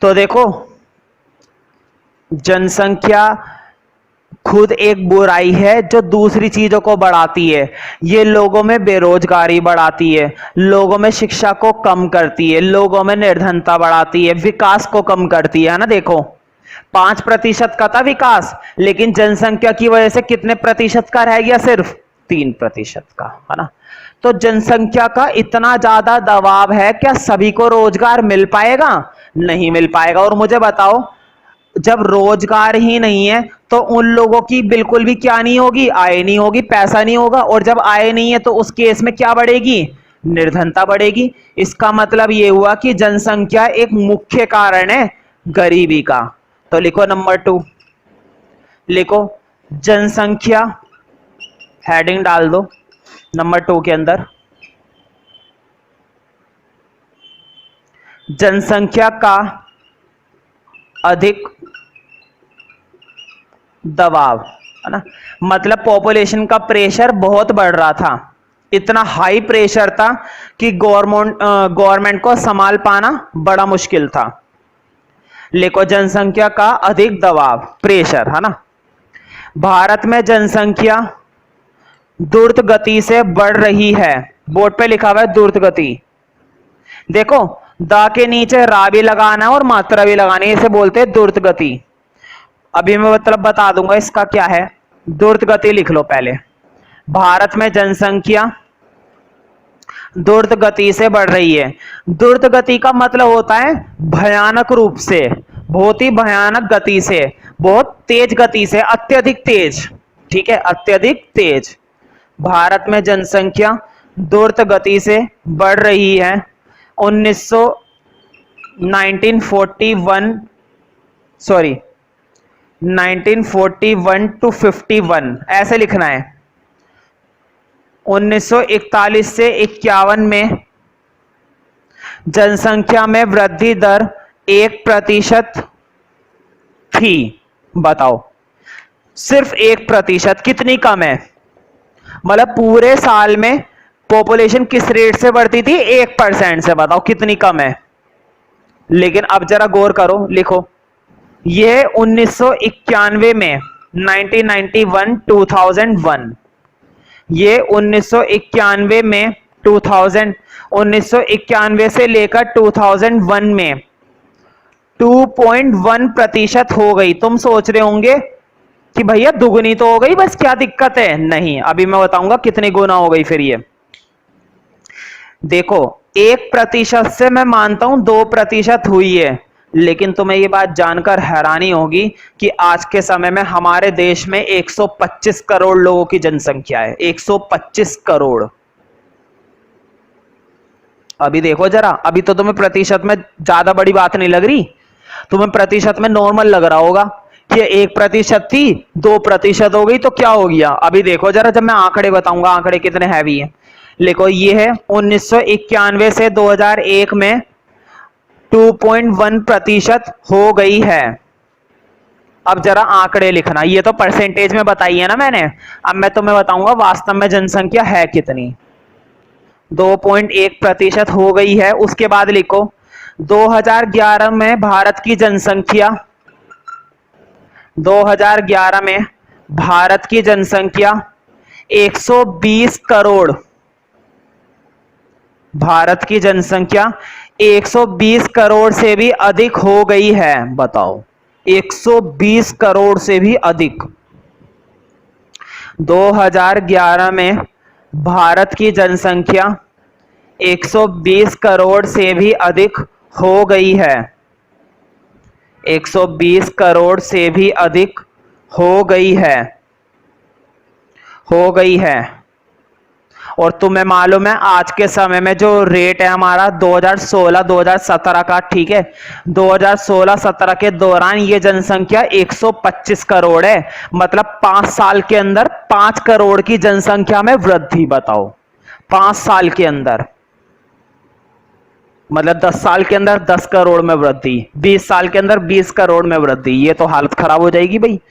तो देखो, जनसंख्या खुद एक बुराई है जो दूसरी चीजों को बढ़ाती है। ये लोगों में बेरोजगारी बढ़ाती है, लोगों में शिक्षा को कम करती है, लोगों में निर्धनता बढ़ाती है, विकास को कम करती है ना। देखो, 5% का था विकास, लेकिन जनसंख्या की वजह से कितने प्रतिशत का रह गया? सिर्फ 3% का, है ना। तो जनसंख्या का इतना ज्यादा दबाव है, क्या सभी को रोजगार मिल पाएगा? नहीं मिल पाएगा। और मुझे बताओ, जब रोजगार ही नहीं है तो उन लोगों की बिल्कुल भी क्या नहीं होगी? आय नहीं होगी, पैसा नहीं होगा। और जब आय नहीं है तो उस केस में क्या बढ़ेगी? निर्धनता बढ़ेगी। इसका मतलब ये हुआ कि जनसंख्या एक मुख्य कारण है गरीबी का। तो लिखो नंबर 2, लिखो जनसंख्या, हेडिंग डाल दो नंबर 2 के अंदर, जनसंख्या का अधिक दबाव, है ना। मतलब पॉपुलेशन का प्रेशर बहुत बढ़ रहा था, इतना हाई प्रेशर था कि गवर्नमेंट को संभाल पाना बड़ा मुश्किल था। लिखो जनसंख्या का अधिक दबाव, प्रेशर, है ना। भारत में जनसंख्या द्रुत गति से बढ़ रही है। बोर्ड पे लिखा हुआ है द्रुत गति। देखो द के नीचे रा भी लगाना है और मात्रा भी लगानी है, इसे बोलते हैं द्रुत गति। अभी मैं मतलब बता दूंगा इसका क्या है। द्रुत गति लिख लो पहले। भारत में जनसंख्या द्रुत गति से बढ़ रही है। द्रुत गति का मतलब होता है भयानक रूप से, बहुत ही भयानक गति से, बहुत तेज गति से, अत्यधिक तेज, ठीक है, अत्यधिक तेज। भारत में जनसंख्या द्रुत गति से बढ़ रही है। 1941 टू 51 ऐसे लिखना है। 1941 से 51 में जनसंख्या में वृद्धि दर 1% थी। बताओ, सिर्फ 1%, कितनी कम है। मतलब पूरे साल में पॉपुलेशन किस रेट से बढ़ती थी, 1% से। बताओ कितनी कम है। लेकिन अब जरा गौर करो, लिखो ये 1991 में 1991 2001, ये 1991 में 1991 से लेकर 2001 में 2.1% हो गई। तुम सोच रहे होंगे कि भैया दुगनी तो हो गई, बस क्या दिक्कत है। नहीं, अभी मैं बताऊंगा कितनी गुना हो गई फिर ये। देखो 1% से मैं मानता हूं 2% हुई है, लेकिन तुम्हें ये बात जानकर हैरानी होगी कि आज के समय में हमारे देश में 125 करोड़ लोगों की जनसंख्या है। 125 करोड़। अभी देखो जरा, अभी तो तुम्हें प्रतिशत में ज्यादा बड़ी बात नहीं लग रही, तुम्हें प्रतिशत में नॉर्मल लग रहा होगा कि 1% थी 2% हो गई तो क्या हो गया। अभी देखो जरा, जब मैं आंकड़े बताऊंगा आंकड़े कितने हैवी हैं। देखो ये है 1991 से 2001 में 2.1% हो गई है। अब जरा आंकड़े लिखना, ये तो परसेंटेज में बताई है ना मैंने, अब मैं तुम्हें बताऊंगा वास्तव में जनसंख्या है कितनी। 2.1% हो गई है। उसके बाद लिखो 2011 में भारत की जनसंख्या, 2011 में भारत की जनसंख्या 120 करोड़, भारत की जनसंख्या 120 करोड़ से भी अधिक हो गई है। बताओ 120 करोड़ से भी अधिक। 2011 में भारत की जनसंख्या 120 करोड़ से भी अधिक हो गई है। 120 करोड़ से भी अधिक हो गई है, हो गई है। और तुम्हें मालूम है आज के समय में जो रेट है हमारा 2016-2017 का, ठीक है, 2016-17 के दौरान ये जनसंख्या 125 करोड़ है। मतलब 5 साल के अंदर 5 करोड़ की जनसंख्या में वृद्धि। बताओ 5 साल के अंदर, मतलब 10 साल के अंदर 10 करोड़ में वृद्धि, 20 साल के अंदर 20 करोड़ में वृद्धि। ये तो हालत खराब हो जाएगी भाई।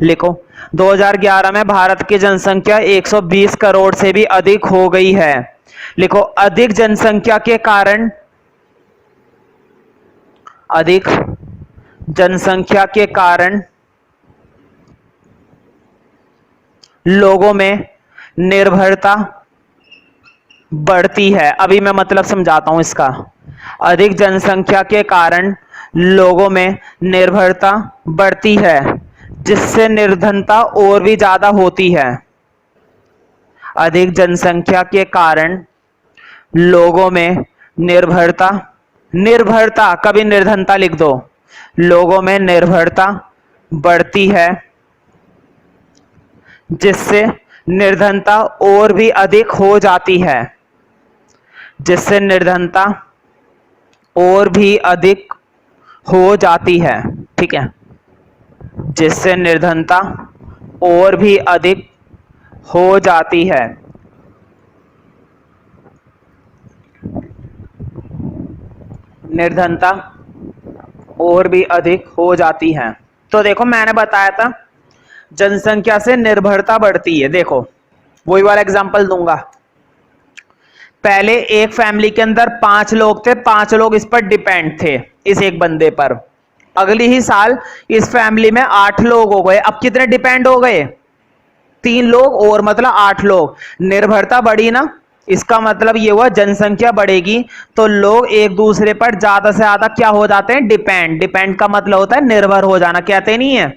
लिखो 2011 में भारत की जनसंख्या 120 करोड़ से भी अधिक हो गई है। लिखो अधिक जनसंख्या के कारण, अधिक जनसंख्या के कारण लोगों में निर्भरता बढ़ती है। अभी मैं मतलब समझाता हूं इसका। अधिक जनसंख्या के कारण लोगों में निर्भरता बढ़ती है, जिससे निर्धनता और भी ज्यादा होती है। अधिक जनसंख्या के कारण लोगों में निर्भरता, निर्भरता कभी निर्धनता लिख दो, लोगों में निर्भरता बढ़ती है, जिससे निर्धनता और भी अधिक हो जाती है। जिससे निर्धनता और भी अधिक हो जाती है। ठीक है, जिससे निर्धनता और भी अधिक हो जाती है। निर्धनता और भी अधिक हो जाती है। तो देखो मैंने बताया था जनसंख्या से निर्भरता बढ़ती है। देखो वही वाला एग्जांपल दूंगा। पहले एक फैमिली के अंदर 5 लोग थे, 5 लोग इस पर डिपेंड थे, इस एक बंदे पर। अगली ही साल इस फैमिली में 8 लोग हो गए। अब कितने डिपेंड हो गए? 3 लोग और, मतलब 8 लोग। निर्भरता बढ़ी ना, इसका मतलब ये हुआ जनसंख्या बढ़ेगी तो लोग एक दूसरे पर ज्यादा से ज्यादा क्या हो जाते हैं? डिपेंड। डिपेंड का मतलब होता है निर्भर हो जाना। कहते नहीं है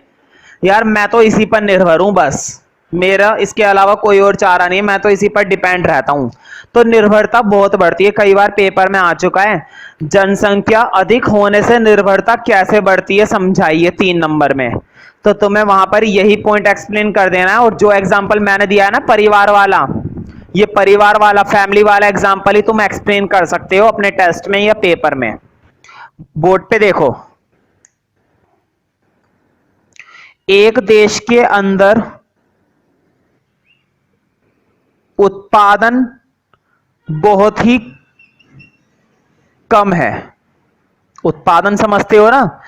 यार मैं तो इसी पर निर्भर हूं, बस मेरा इसके अलावा कोई और चारा नहीं है, मैं तो इसी पर डिपेंड रहता हूं। तो निर्भरता बहुत बढ़ती है। कई बार पेपर में आ चुका है, जनसंख्या अधिक होने से निर्भरता कैसे बढ़ती है समझाइए 3 नंबर में। तो तुम्हें वहां पर यही पॉइंट एक्सप्लेन कर देना है। और जो एग्जाम्पल मैंने दिया है ना परिवार वाला, ये परिवार वाला फैमिली वाला एग्जाम्पल ही तुम एक्सप्लेन कर सकते हो अपने टेस्ट में या पेपर में। बोर्ड पे देखो, एक देश के अंदर उत्पादन बहुत ही कम है। उत्पादन समझते हो ना?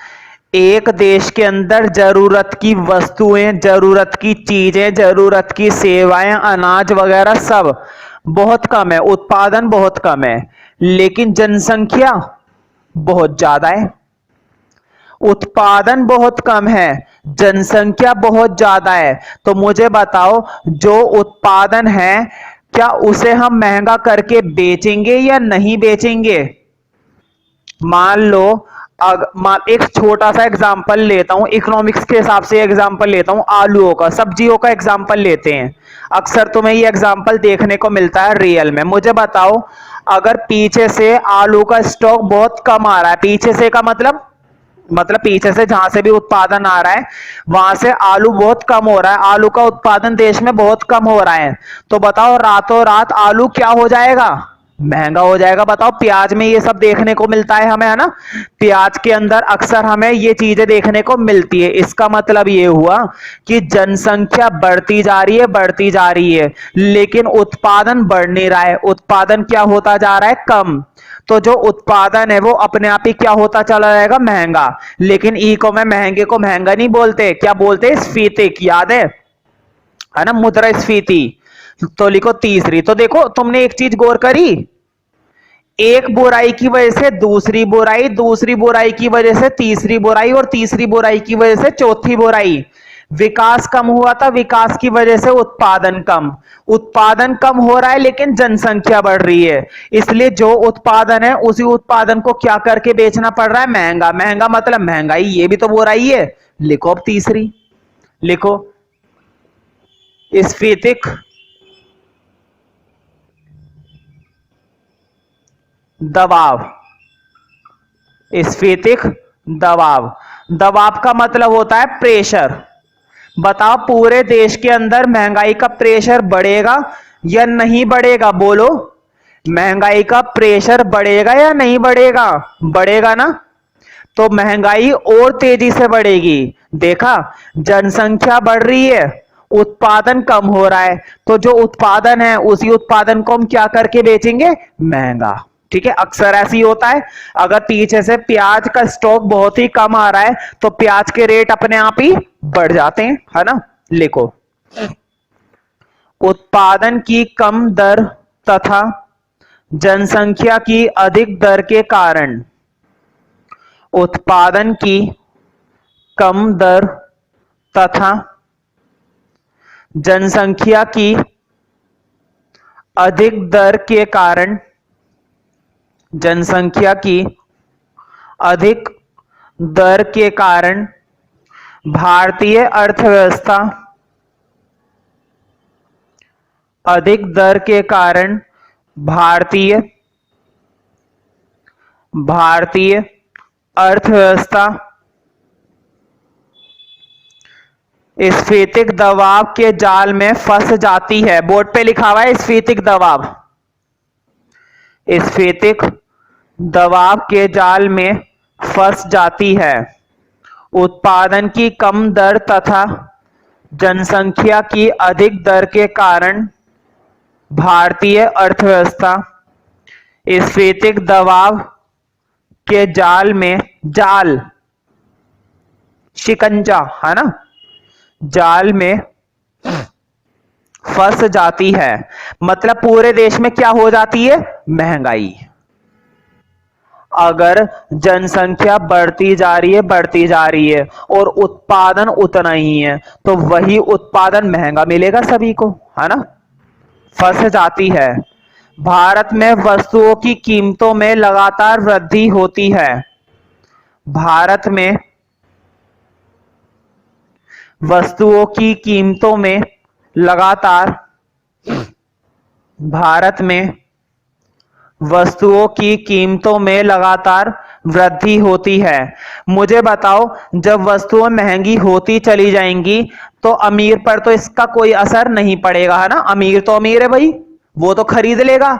एक देश के अंदर जरूरत की वस्तुएं, जरूरत की चीजें, जरूरत की सेवाएं, अनाज वगैरह सब बहुत कम है, उत्पादन बहुत कम है, लेकिन जनसंख्या बहुत ज्यादा है। उत्पादन बहुत कम है, जनसंख्या बहुत ज्यादा है। तो मुझे बताओ जो उत्पादन है क्या उसे हम महंगा करके बेचेंगे या नहीं बेचेंगे? मान लो एक छोटा सा एग्जांपल लेता हूं, इकोनॉमिक्स के हिसाब से एग्जांपल लेता हूं, आलूओं का, सब्जियों का एग्जांपल लेते हैं। अक्सर तुम्हें ये एग्जांपल देखने को मिलता है रियल में। मुझे बताओ अगर पीछे से आलू का स्टॉक बहुत कम आ रहा है, पीछे से का मतलब पीछे से जहां से भी उत्पादन आ रहा है वहां से आलू बहुत कम हो रहा है, आलू का उत्पादन देश में बहुत कम हो रहा है, तो बताओ रातों रात आलू क्या हो जाएगा? महंगा हो जाएगा। बताओ प्याज में ये सब देखने को मिलता है हमें, है ना? प्याज के अंदर अक्सर हमें ये चीजें देखने को मिलती है। इसका मतलब ये हुआ कि जनसंख्या बढ़ती जा रही है, बढ़ती जा रही है, लेकिन उत्पादन बढ़ नहीं रहा है। उत्पादन क्या होता जा रहा है? कम। तो जो उत्पादन है वो अपने आप ही क्या होता चला जाएगा? महंगा। लेकिन इको में महंगे को महंगा नहीं बोलते, क्या बोलते? स्फीतिक। याद है ना? मुद्रास्फीति। तो लिखो तीसरी। तो देखो तुमने एक चीज गौर करी, एक बुराई की वजह से दूसरी बुराई, दूसरी बुराई की वजह से तीसरी बुराई, और तीसरी बुराई की वजह से चौथी बुराई। विकास कम हुआ था, विकास की वजह से उत्पादन कम। उत्पादन कम हो रहा है लेकिन जनसंख्या बढ़ रही है, इसलिए जो उत्पादन है उसी उत्पादन को क्या करके बेचना पड़ रहा है? महंगा। महंगा मतलब महंगाई, ये भी तो बुराई है। लिखो अब तीसरी, लिखो स्फीतिक दबाव। स्फीतिक दबाव, दबाव का मतलब होता है प्रेशर। बताओ पूरे देश के अंदर महंगाई का प्रेशर बढ़ेगा या नहीं बढ़ेगा? बोलो महंगाई का प्रेशर बढ़ेगा या नहीं बढ़ेगा? बढ़ेगा ना? तो महंगाई और तेजी से बढ़ेगी। देखा, जनसंख्या बढ़ रही है, उत्पादन कम हो रहा है, तो जो उत्पादन है उसी उत्पादन को हम क्या करके बेचेंगे? महंगा। ठीक है, अक्सर ऐसे ही होता है। अगर पीछे से प्याज का स्टॉक बहुत ही कम आ रहा है तो प्याज के रेट अपने आप ही बढ़ जाते हैं, है ना? लिखो उत्पादन की कम दर तथा जनसंख्या की अधिक दर के कारण, उत्पादन की कम दर तथा जनसंख्या की अधिक दर के कारण, जनसंख्या की अधिक दर के कारण भारतीय अर्थव्यवस्था, अधिक दर के कारण भारतीय भारतीय अर्थव्यवस्था स्फीतिक दबाव के जाल में फंस जाती है। बोर्ड पे लिखा हुआ है स्फीतिक दबाव। स्फीतिक दबाव के जाल में फंस जाती है। उत्पादन की कम दर तथा जनसंख्या की अधिक दर के कारण भारतीय अर्थव्यवस्था स्फीतिक दबाव के जाल में, जाल शिकंजा है ना, जाल में फंस जाती है। मतलब पूरे देश में क्या हो जाती है? महंगाई। अगर जनसंख्या बढ़ती जा रही है, बढ़ती जा रही है और उत्पादन उतना ही है, तो वही उत्पादन महंगा मिलेगा सभी को, है ना। फंस जाती है। भारत में वस्तुओं की कीमतों में लगातार वृद्धि होती है। भारत में वस्तुओं की कीमतों में लगातार भारत में वस्तुओं की कीमतों में लगातार वृद्धि होती है। मुझे बताओ, जब वस्तुएं महंगी होती चली जाएंगी तो अमीर पर तो इसका कोई असर नहीं पड़ेगा, है ना। अमीर तो अमीर है भाई, वो तो खरीद लेगा,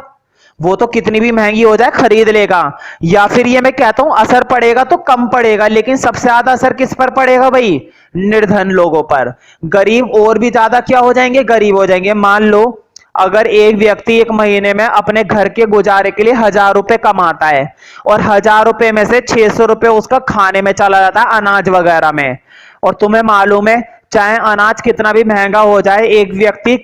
वो तो कितनी भी महंगी हो जाए खरीद लेगा। या फिर ये मैं कहता हूं असर पड़ेगा तो कम पड़ेगा, लेकिन सबसे ज्यादा असर किस पर पड़ेगा भाई? निर्धन लोगों पर। गरीब और भी ज्यादा क्या हो जाएंगे? गरीब हो जाएंगे। मान लो अगर एक व्यक्ति एक महीने में अपने घर के गुजारे के लिए 1,000 रुपए कमाता है और 1,000 रुपए में से 600 रुपए उसका खाने में चला जाता है, अनाज वगैरह में, और तुम्हें मालूम है चाहे अनाज कितना भी महंगा हो जाए एक व्यक्ति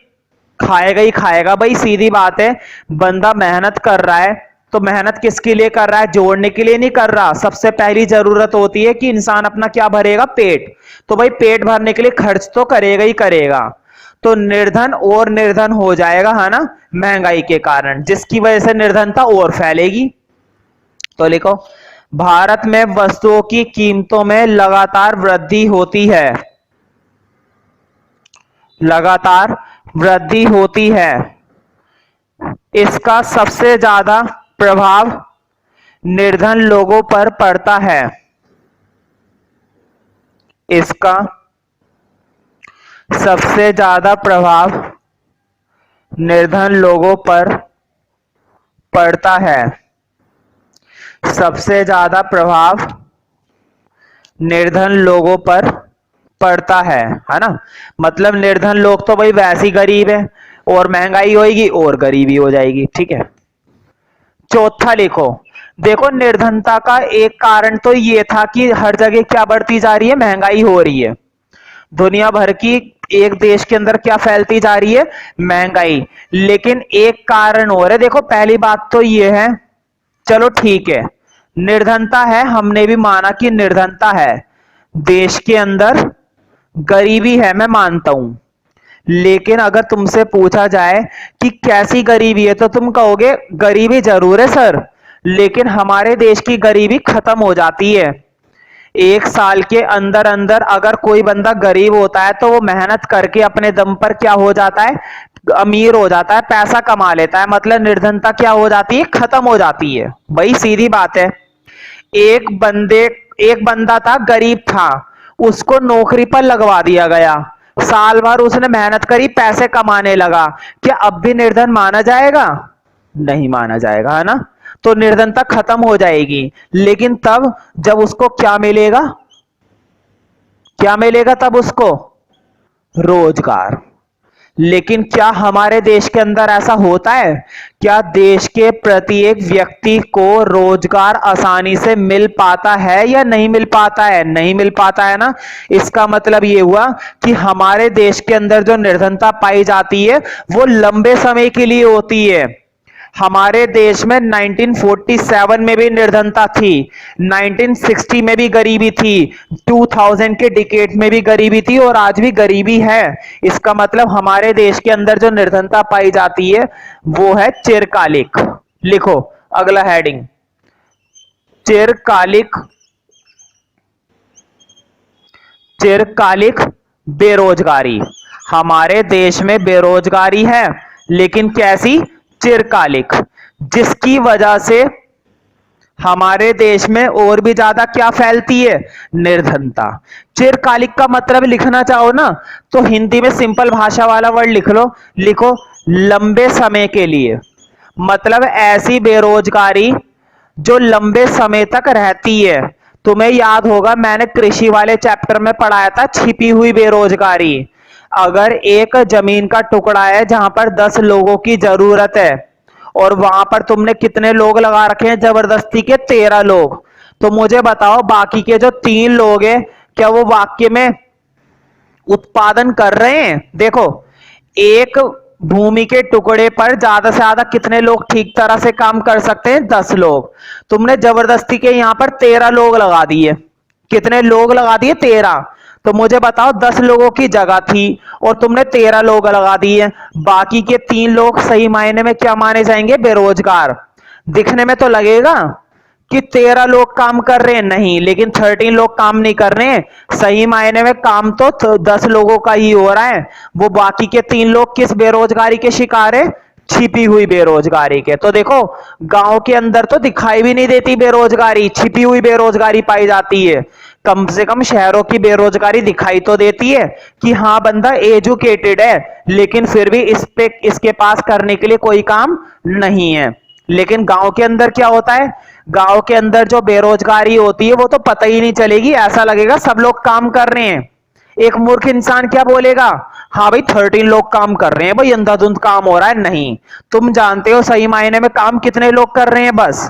खाएगा ही खाएगा भाई, सीधी बात है। बंदा मेहनत कर रहा है तो मेहनत किसके लिए कर रहा है? जोड़ने के लिए नहीं कर रहा। सबसे पहली जरूरत होती है कि इंसान अपना क्या भरेगा? पेट। तो भाई पेट भरने के लिए खर्च तो करेगा ही करेगा। तो निर्धन और निर्धन हो जाएगा, है ना, महंगाई के कारण, जिसकी वजह से निर्धनता और फैलेगी। तो लिखो, भारत में वस्तुओं की कीमतों में लगातार वृद्धि होती है। लगातार वृद्धि होती है। इसका सबसे ज्यादा प्रभाव निर्धन लोगों पर पड़ता है। इसका सबसे ज्यादा प्रभाव निर्धन लोगों पर पड़ता है। सबसे ज्यादा प्रभाव निर्धन लोगों पर पड़ता है ना। मतलब निर्धन लोग तो भाई वैसे ही गरीब है, और महंगाई होगी और गरीबी हो जाएगी। ठीक है, चौथा लिखो। देखो, निर्धनता का एक कारण तो ये था कि हर जगह क्या बढ़ती जा रही है? महंगाई हो रही है। दुनिया भर की एक देश के अंदर क्या फैलती जा रही है? महंगाई। लेकिन एक कारण और है। देखो, पहली बात तो ये है, चलो ठीक है, निर्धनता है, हमने भी माना कि निर्धनता है, देश के अंदर गरीबी है, मैं मानता हूं। लेकिन अगर तुमसे पूछा जाए कि कैसी गरीबी है, तो तुम कहोगे गरीबी जरूर है सर, लेकिन हमारे देश की गरीबी खत्म हो जाती है। एक साल के अंदर अंदर अगर कोई बंदा गरीब होता है तो वो मेहनत करके अपने दम पर क्या हो जाता है? अमीर हो जाता है, पैसा कमा लेता है। मतलब निर्धनता क्या हो जाती है? खत्म हो जाती है। भाई सीधी बात है। एक बंदे एक बंदा था, गरीब था, उसको नौकरी पर लगवा दिया गया, साल भर उसने मेहनत करी, पैसे कमाने लगा, क्या अब भी निर्धन माना जाएगा? नहीं माना जाएगा, है ना। तो निर्धनता खत्म हो जाएगी, लेकिन तब जब उसको क्या मिलेगा? क्या मिलेगा तब उसको? रोजगार। लेकिन क्या हमारे देश के अंदर ऐसा होता है? क्या देश के प्रत्येक व्यक्ति को रोजगार आसानी से मिल पाता है या नहीं मिल पाता है? नहीं मिल पाता है ना। इसका मतलब ये हुआ कि हमारे देश के अंदर जो निर्धनता पाई जाती है वो लंबे समय के लिए होती है। हमारे देश में 1947 में भी निर्धनता थी, 1960 में भी गरीबी थी, 2000 के डिकेड में भी गरीबी थी, और आज भी गरीबी है। इसका मतलब हमारे देश के अंदर जो निर्धनता पाई जाती है वो है चिरकालिक। लिखो अगला हेडिंग, चिरकालिक। चिरकालिक बेरोजगारी। हमारे देश में बेरोजगारी है, लेकिन कैसी? चिरकालिक, जिसकी वजह से हमारे देश में और भी ज्यादा क्या फैलती है? निर्धनता। चिरकालिक का मतलब लिखना चाहो ना तो हिंदी में सिंपल भाषा वाला वर्ड लिख लो, लिखो लंबे समय के लिए। मतलब ऐसी बेरोजगारी जो लंबे समय तक रहती है। तुम्हें याद होगा मैंने कृषि वाले चैप्टर में पढ़ाया था छिपी हुई बेरोजगारी। अगर एक जमीन का टुकड़ा है जहां पर 10 लोगों की जरूरत है और वहां पर तुमने कितने लोग लगा रखे हैं जबरदस्ती के 13 लोग, तो मुझे बताओ बाकी के जो 3 लोग हैं क्या वो वाक्य में उत्पादन कर रहे हैं? देखो, एक भूमि के टुकड़े पर ज्यादा से ज्यादा कितने लोग ठीक तरह से काम कर सकते हैं? 10 लोग। तुमने जबरदस्ती के यहां पर 13 लोग लगा दिए। कितने लोग लगा दिए? 13। तो मुझे बताओ 10 लोगों की जगह थी और तुमने 13 लोग लगा दिए, बाकी के 3 लोग सही मायने में क्या माने जाएंगे? बेरोजगार। दिखने में तो लगेगा कि 13 लोग काम कर रहे हैं, नहीं, लेकिन 13 लोग काम नहीं कर रहे हैं। सही मायने में काम तो 10 लोगों का ही हो रहा है। वो बाकी के 3 लोग किस बेरोजगारी के शिकार है? छिपी हुई बेरोजगारी के। तो देखो, गांव के अंदर तो दिखाई भी नहीं देती बेरोजगारी, छिपी हुई बेरोजगारी पाई जाती है। कम से कम शहरों की बेरोजगारी दिखाई तो देती है कि हाँ बंदा एजुकेटेड है, लेकिन फिर भी इसके पास करने के लिए कोई काम नहीं है। लेकिन गांव के अंदर क्या होता है? गांव के अंदर जो बेरोजगारी होती है वो तो पता ही नहीं चलेगी, ऐसा लगेगा सब लोग काम कर रहे हैं। एक मूर्ख इंसान क्या बोलेगा? हाँ भाई 13 लोग काम कर रहे हैं, भाई अंधाधुंध काम हो रहा है। नहीं, तुम जानते हो सही मायने में काम कितने लोग कर रहे हैं? बस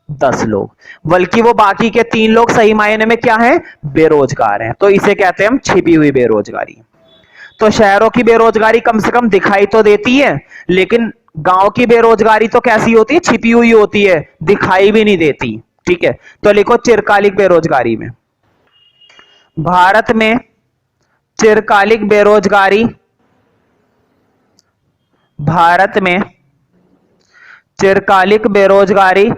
10 लोग। बल्कि वो बाकी के 3 लोग सही मायने में क्या है? बेरोजगार हैं। तो इसे कहते हैं हम छिपी हुई बेरोजगारी। तो शहरों की बेरोजगारी कम से कम दिखाई तो देती है, लेकिन गांव की बेरोजगारी तो कैसी होती है? छिपी हुई होती है, दिखाई भी नहीं देती। ठीक है, तो लिखो चिरकालिक बेरोजगारी में। भारत में चिरकालिक बेरोजगारी, भारत में चिरकालिक बेरोजगारी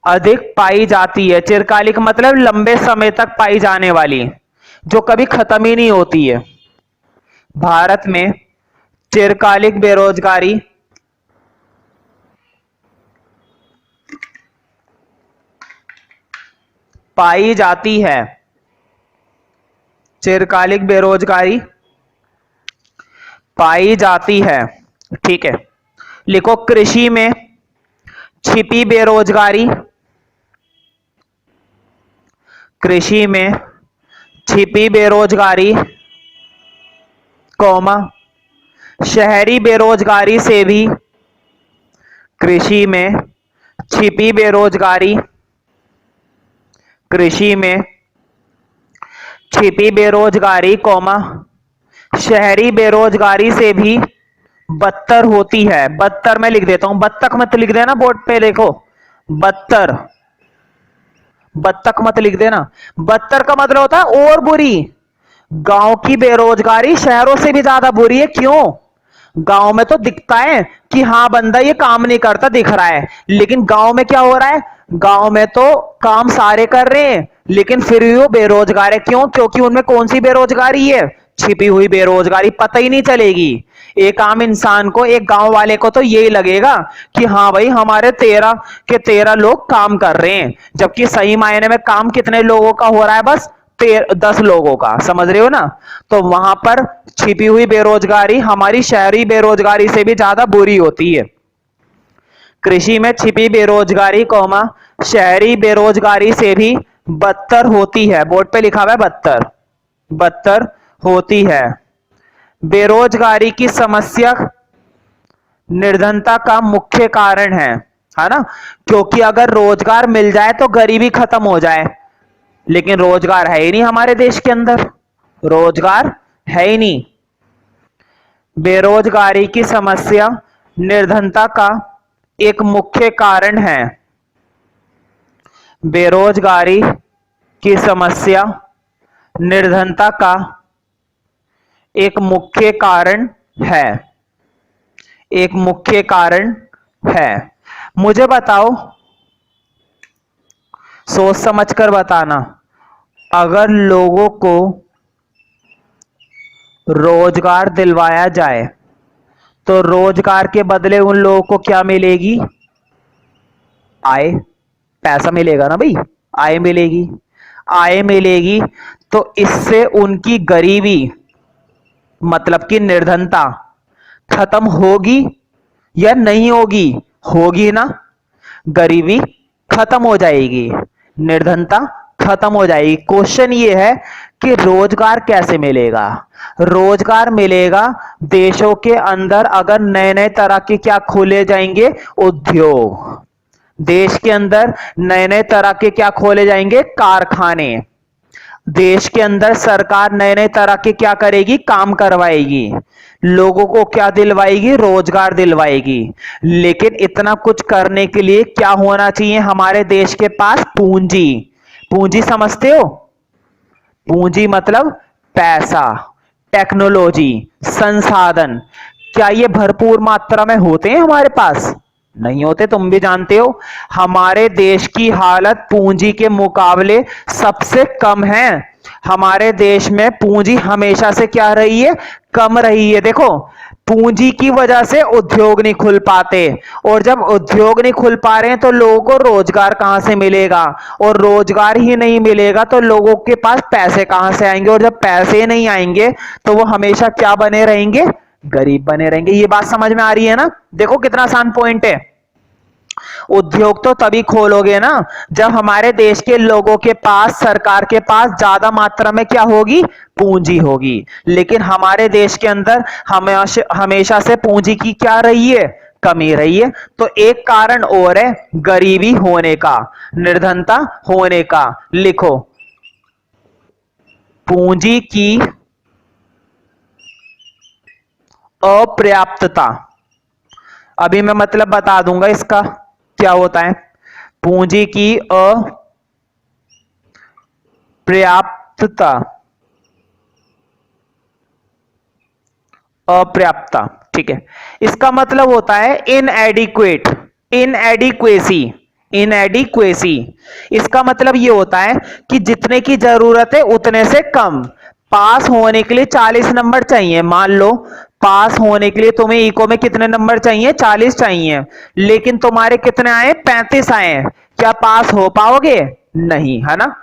अधिक पाई जाती है। चिरकालिक मतलब लंबे समय तक पाई जाने वाली, जो कभी खत्म ही नहीं होती है। भारत में चिरकालिक बेरोजगारी पाई जाती है। चिरकालिक बेरोजगारी पाई जाती है। ठीक है, लिखो कृषि में छिपी बेरोजगारी, कृषि में छिपी बेरोजगारी, कौमा शहरी बेरोजगारी से भी, कृषि में छिपी बेरोजगारी, कृषि में छिपी बेरोजगारी, कौमा शहरी बेरोजगारी से भी बदतर होती है। बदतर मैं लिख देता हूं, बत्तख मत लिख देना बोर्ड पे, देखो बदतर, बत्तख मत लिख देना। बदतर का मतलब होता है और बुरी। गांव की बेरोजगारी शहरों से भी ज्यादा बुरी है। क्यों? गांव में तो दिखता है कि हाँ बंदा ये काम नहीं करता, दिख रहा है, लेकिन गांव में क्या हो रहा है? गांव में तो काम सारे कर रहे हैं, लेकिन फिर भी वो बेरोजगार है। क्यों? क्योंकि उनमें कौन सी बेरोजगारी है? छिपी हुई बेरोजगारी, पता ही नहीं चलेगी। एक आम इंसान को, एक गांव वाले को तो यही लगेगा कि हाँ भाई हमारे 13 के 13 लोग काम कर रहे हैं, जबकि सही मायने में काम कितने लोगों का हो रहा है? बस 10 लोगों का। समझ रहे हो ना? तो वहां पर छिपी हुई बेरोजगारी हमारी शहरी बेरोजगारी से भी ज्यादा बुरी होती है। कृषि में छिपी बेरोजगारी, कौमा शहरी बेरोजगारी से भी बदतर होती है। बोर्ड पे लिखा हुआ है बदतर, बदतर होती है। बेरोजगारी की समस्या निर्धनता का मुख्य कारण है ना? क्योंकि अगर रोजगार मिल जाए तो गरीबी खत्म हो जाए, लेकिन रोजगार है ही नहीं हमारे देश के अंदर, रोजगार है ही नहीं। बेरोजगारी की समस्या निर्धनता का एक मुख्य कारण है। बेरोजगारी की समस्या निर्धनता का एक मुख्य कारण है, एक मुख्य कारण है। मुझे बताओ, सोच समझ कर बताना, अगर लोगों को रोजगार दिलवाया जाए तो रोजगार के बदले उन लोगों को क्या मिलेगी? आय, पैसा मिलेगा ना भाई, आय मिलेगी। आय मिलेगी तो इससे उनकी गरीबी मतलब कि निर्धनता खत्म होगी या नहीं होगी? होगी ना, गरीबी खत्म हो जाएगी, निर्धनता खत्म हो जाएगी। क्वेश्चन ये है कि रोजगार कैसे मिलेगा? रोजगार मिलेगा देशों के अंदर अगर नए नए तरह के क्या खोले जाएंगे, उद्योग। देश के अंदर नए नए तरह के क्या खोले जाएंगे, कारखाने। देश के अंदर सरकार नए नए तरह के क्या करेगी, काम करवाएगी, लोगों को क्या दिलवाएगी, रोजगार दिलवाएगी। लेकिन इतना कुछ करने के लिए क्या होना चाहिए हमारे देश के पास, पूंजी। पूंजी समझते हो? पूंजी मतलब पैसा, टेक्नोलॉजी, संसाधन। क्या ये भरपूर मात्रा में होते हैं हमारे पास? नहीं होते, तुम भी जानते हो। हमारे देश की हालत पूंजी के मुकाबले सबसे कम है। हमारे देश में पूंजी हमेशा से क्या रही है, कम रही है। देखो, पूंजी की वजह से उद्योग नहीं खुल पाते, और जब उद्योग नहीं खुल पा रहे हैं तो लोगों को रोजगार कहां से मिलेगा, और रोजगार ही नहीं मिलेगा तो लोगों के पास पैसे कहां से आएंगे, और जब पैसे नहीं आएंगे तो वो हमेशा क्या बने रहेंगे, गरीब बने रहेंगे। ये बात समझ में आ रही है ना? देखो कितना आसान पॉइंट है। उद्योग तो तभी खोलोगे ना जब हमारे देश के लोगों के पास, सरकार के पास ज्यादा मात्रा में क्या होगी, पूंजी होगी। लेकिन हमारे देश के अंदर हमेशा से पूंजी की क्या रही है, कमी रही है। तो एक कारण और है गरीबी होने का, निर्धनता होने का। लिखो, पूंजी की अपर्याप्तता। अभी मैं मतलब बता दूंगा इसका क्या होता है। पूंजी की अपर्याप्तता, अपर्याप्तता, ठीक है। इसका मतलब होता है इनएडिक्वेट, इनएडिक्वेसी, इनएडिक्वेसी। इसका मतलब ये होता है कि जितने की जरूरत है उतने से कम। पास होने के लिए 40 नंबर चाहिए, मान लो पास होने के लिए तुम्हें इको में कितने नंबर चाहिए, 40 चाहिए, लेकिन तुम्हारे कितने आए, 35 आए। क्या पास हो पाओगे? नहीं, है ना?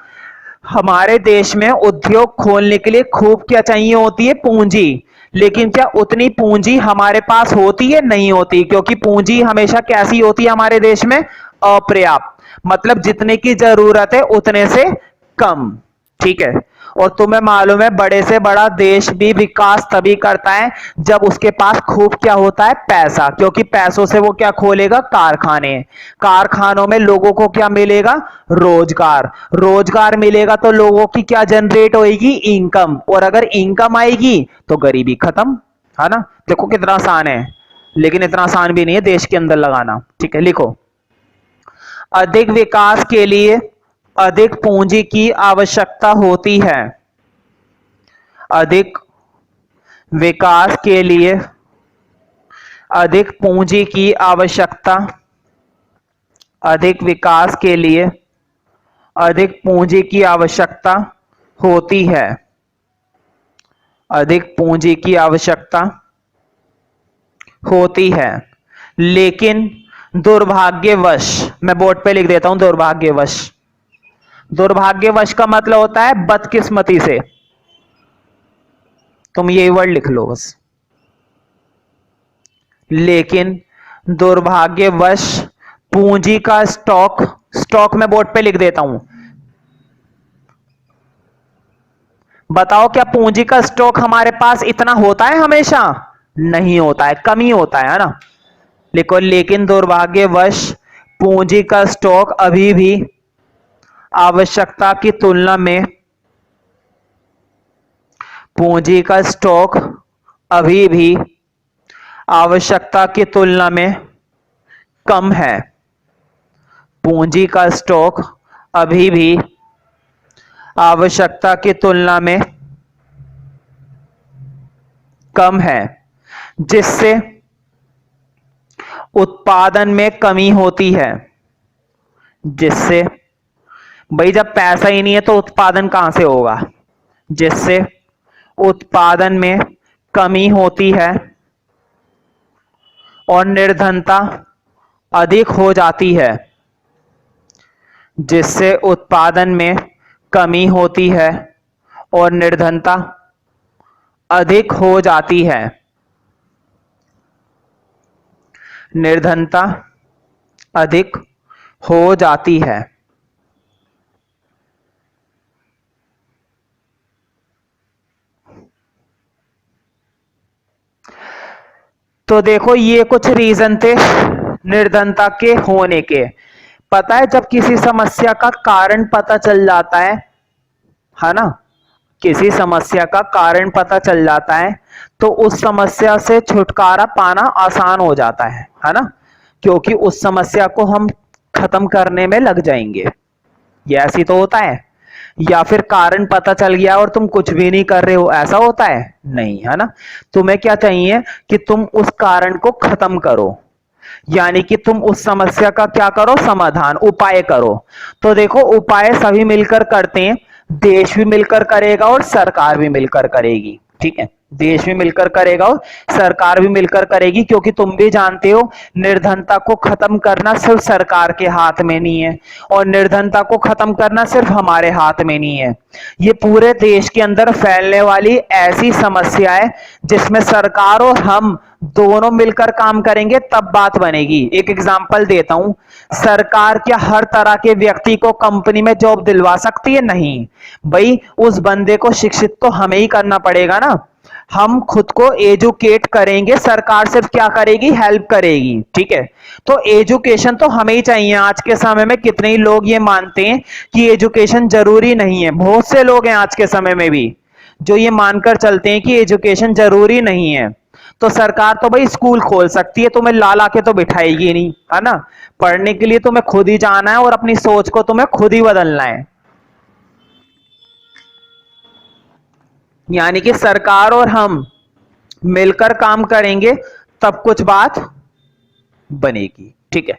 हमारे देश में उद्योग खोलने के लिए खूब क्या चाहिए होती है, पूंजी। लेकिन क्या उतनी पूंजी हमारे पास होती है? नहीं होती, क्योंकि पूंजी हमेशा कैसी होती है हमारे देश में, अपर्याप्त। मतलब जितने की जरूरत है उतने से कम, ठीक है। और तुम्हें मालूम है बड़े से बड़ा देश भी विकास तभी करता है जब उसके पास खूब क्या होता है, पैसा। क्योंकि पैसों से वो क्या खोलेगा, कारखाने। कारखानों में लोगों को क्या मिलेगा, रोजगार। रोजगार मिलेगा तो लोगों की क्या जनरेट होगी, इनकम। और अगर इनकम आएगी तो गरीबी खत्म, है ना? देखो कितना आसान है, लेकिन इतना आसान भी नहीं है देश के अंदर लगाना, ठीक है। लिखो, अधिक विकास के लिए अधिक पूंजी की आवश्यकता होती है। अधिक विकास के लिए अधिक पूंजी की आवश्यकता, अधिक विकास के लिए अधिक पूंजी की आवश्यकता होती है। अधिक पूंजी की आवश्यकता होती है, लेकिन दुर्भाग्यवश, मैं बोर्ड पे लिख देता हूं, दुर्भाग्यवश। दुर्भाग्यवश का मतलब होता है बदकिस्मती से। तुम ये वर्ड लिख लो बस। लेकिन दुर्भाग्यवश पूंजी का स्टॉक, स्टॉक मैं बोर्ड पे लिख देता हूं। बताओ क्या पूंजी का स्टॉक हमारे पास इतना होता है हमेशा? नहीं होता है, कमी होता है ना? लिखो, लेकिन दुर्भाग्यवश पूंजी का स्टॉक अभी भी आवश्यकता की तुलना में, पूंजी का स्टॉक अभी भी आवश्यकता की तुलना में कम है। पूंजी का स्टॉक अभी भी आवश्यकता की तुलना में कम है, जिससे उत्पादन में कमी होती है। जिससे, भाई जब पैसा ही नहीं है तो उत्पादन कहां से होगा? जिससे उत्पादन में कमी होती है और निर्धनता अधिक हो जाती है। जिससे उत्पादन में कमी होती है और निर्धनता अधिक हो जाती है। निर्धनता अधिक हो जाती है। तो देखो ये कुछ रीजन थे निर्धनता के होने के। पता है जब किसी समस्या का कारण पता चल जाता है ना, किसी समस्या का कारण पता चल जाता है तो उस समस्या से छुटकारा पाना आसान हो जाता है ना, क्योंकि उस समस्या को हम खत्म करने में लग जाएंगे। ये ऐसी तो होता है? या फिर कारण पता चल गया और तुम कुछ भी नहीं कर रहे हो, ऐसा होता है? नहीं, है ना। तुम्हें क्या चाहिए कि तुम उस कारण को खत्म करो, यानी कि तुम उस समस्या का क्या करो, समाधान, उपाय करो। तो देखो उपाय सभी मिलकर करते हैं, देश भी मिलकर करेगा और सरकार भी मिलकर करेगी। ठीक है, देश भी मिलकर करेगा और सरकार भी मिलकर करेगी, क्योंकि तुम भी जानते हो निर्धनता को खत्म करना सिर्फ सरकार के हाथ में नहीं है और निर्धनता को खत्म करना सिर्फ हमारे हाथ में नहीं है। ये पूरे देश के अंदर फैलने वाली ऐसी समस्या है जिसमें सरकार और हम दोनों मिलकर काम करेंगे तब बात बनेगी। एक एग्जांपल देता हूं, सरकार क्या हर तरह के व्यक्ति को कंपनी में जॉब दिलवा सकती है? नहीं भाई, उस बंदे को शिक्षित तो हमें ही करना पड़ेगा ना। हम खुद को एजुकेट करेंगे, सरकार सिर्फ क्या करेगी, हेल्प करेगी। ठीक है, तो एजुकेशन तो हमें ही चाहिए। आज के समय में कितने ही लोग ये मानते हैं कि एजुकेशन जरूरी नहीं है। बहुत से लोग हैं आज के समय में भी जो ये मानकर चलते हैं कि एजुकेशन जरूरी नहीं है। तो सरकार तो भाई स्कूल खोल सकती है, तुम्हें ला ला के तो बिठाएगी नहीं, है ना। पढ़ने के लिए तुम्हें खुद ही जाना है और अपनी सोच को तुम्हें खुद ही बदलना है। यानी कि सरकार और हम मिलकर काम करेंगे तब कुछ बात बनेगी। ठीक है।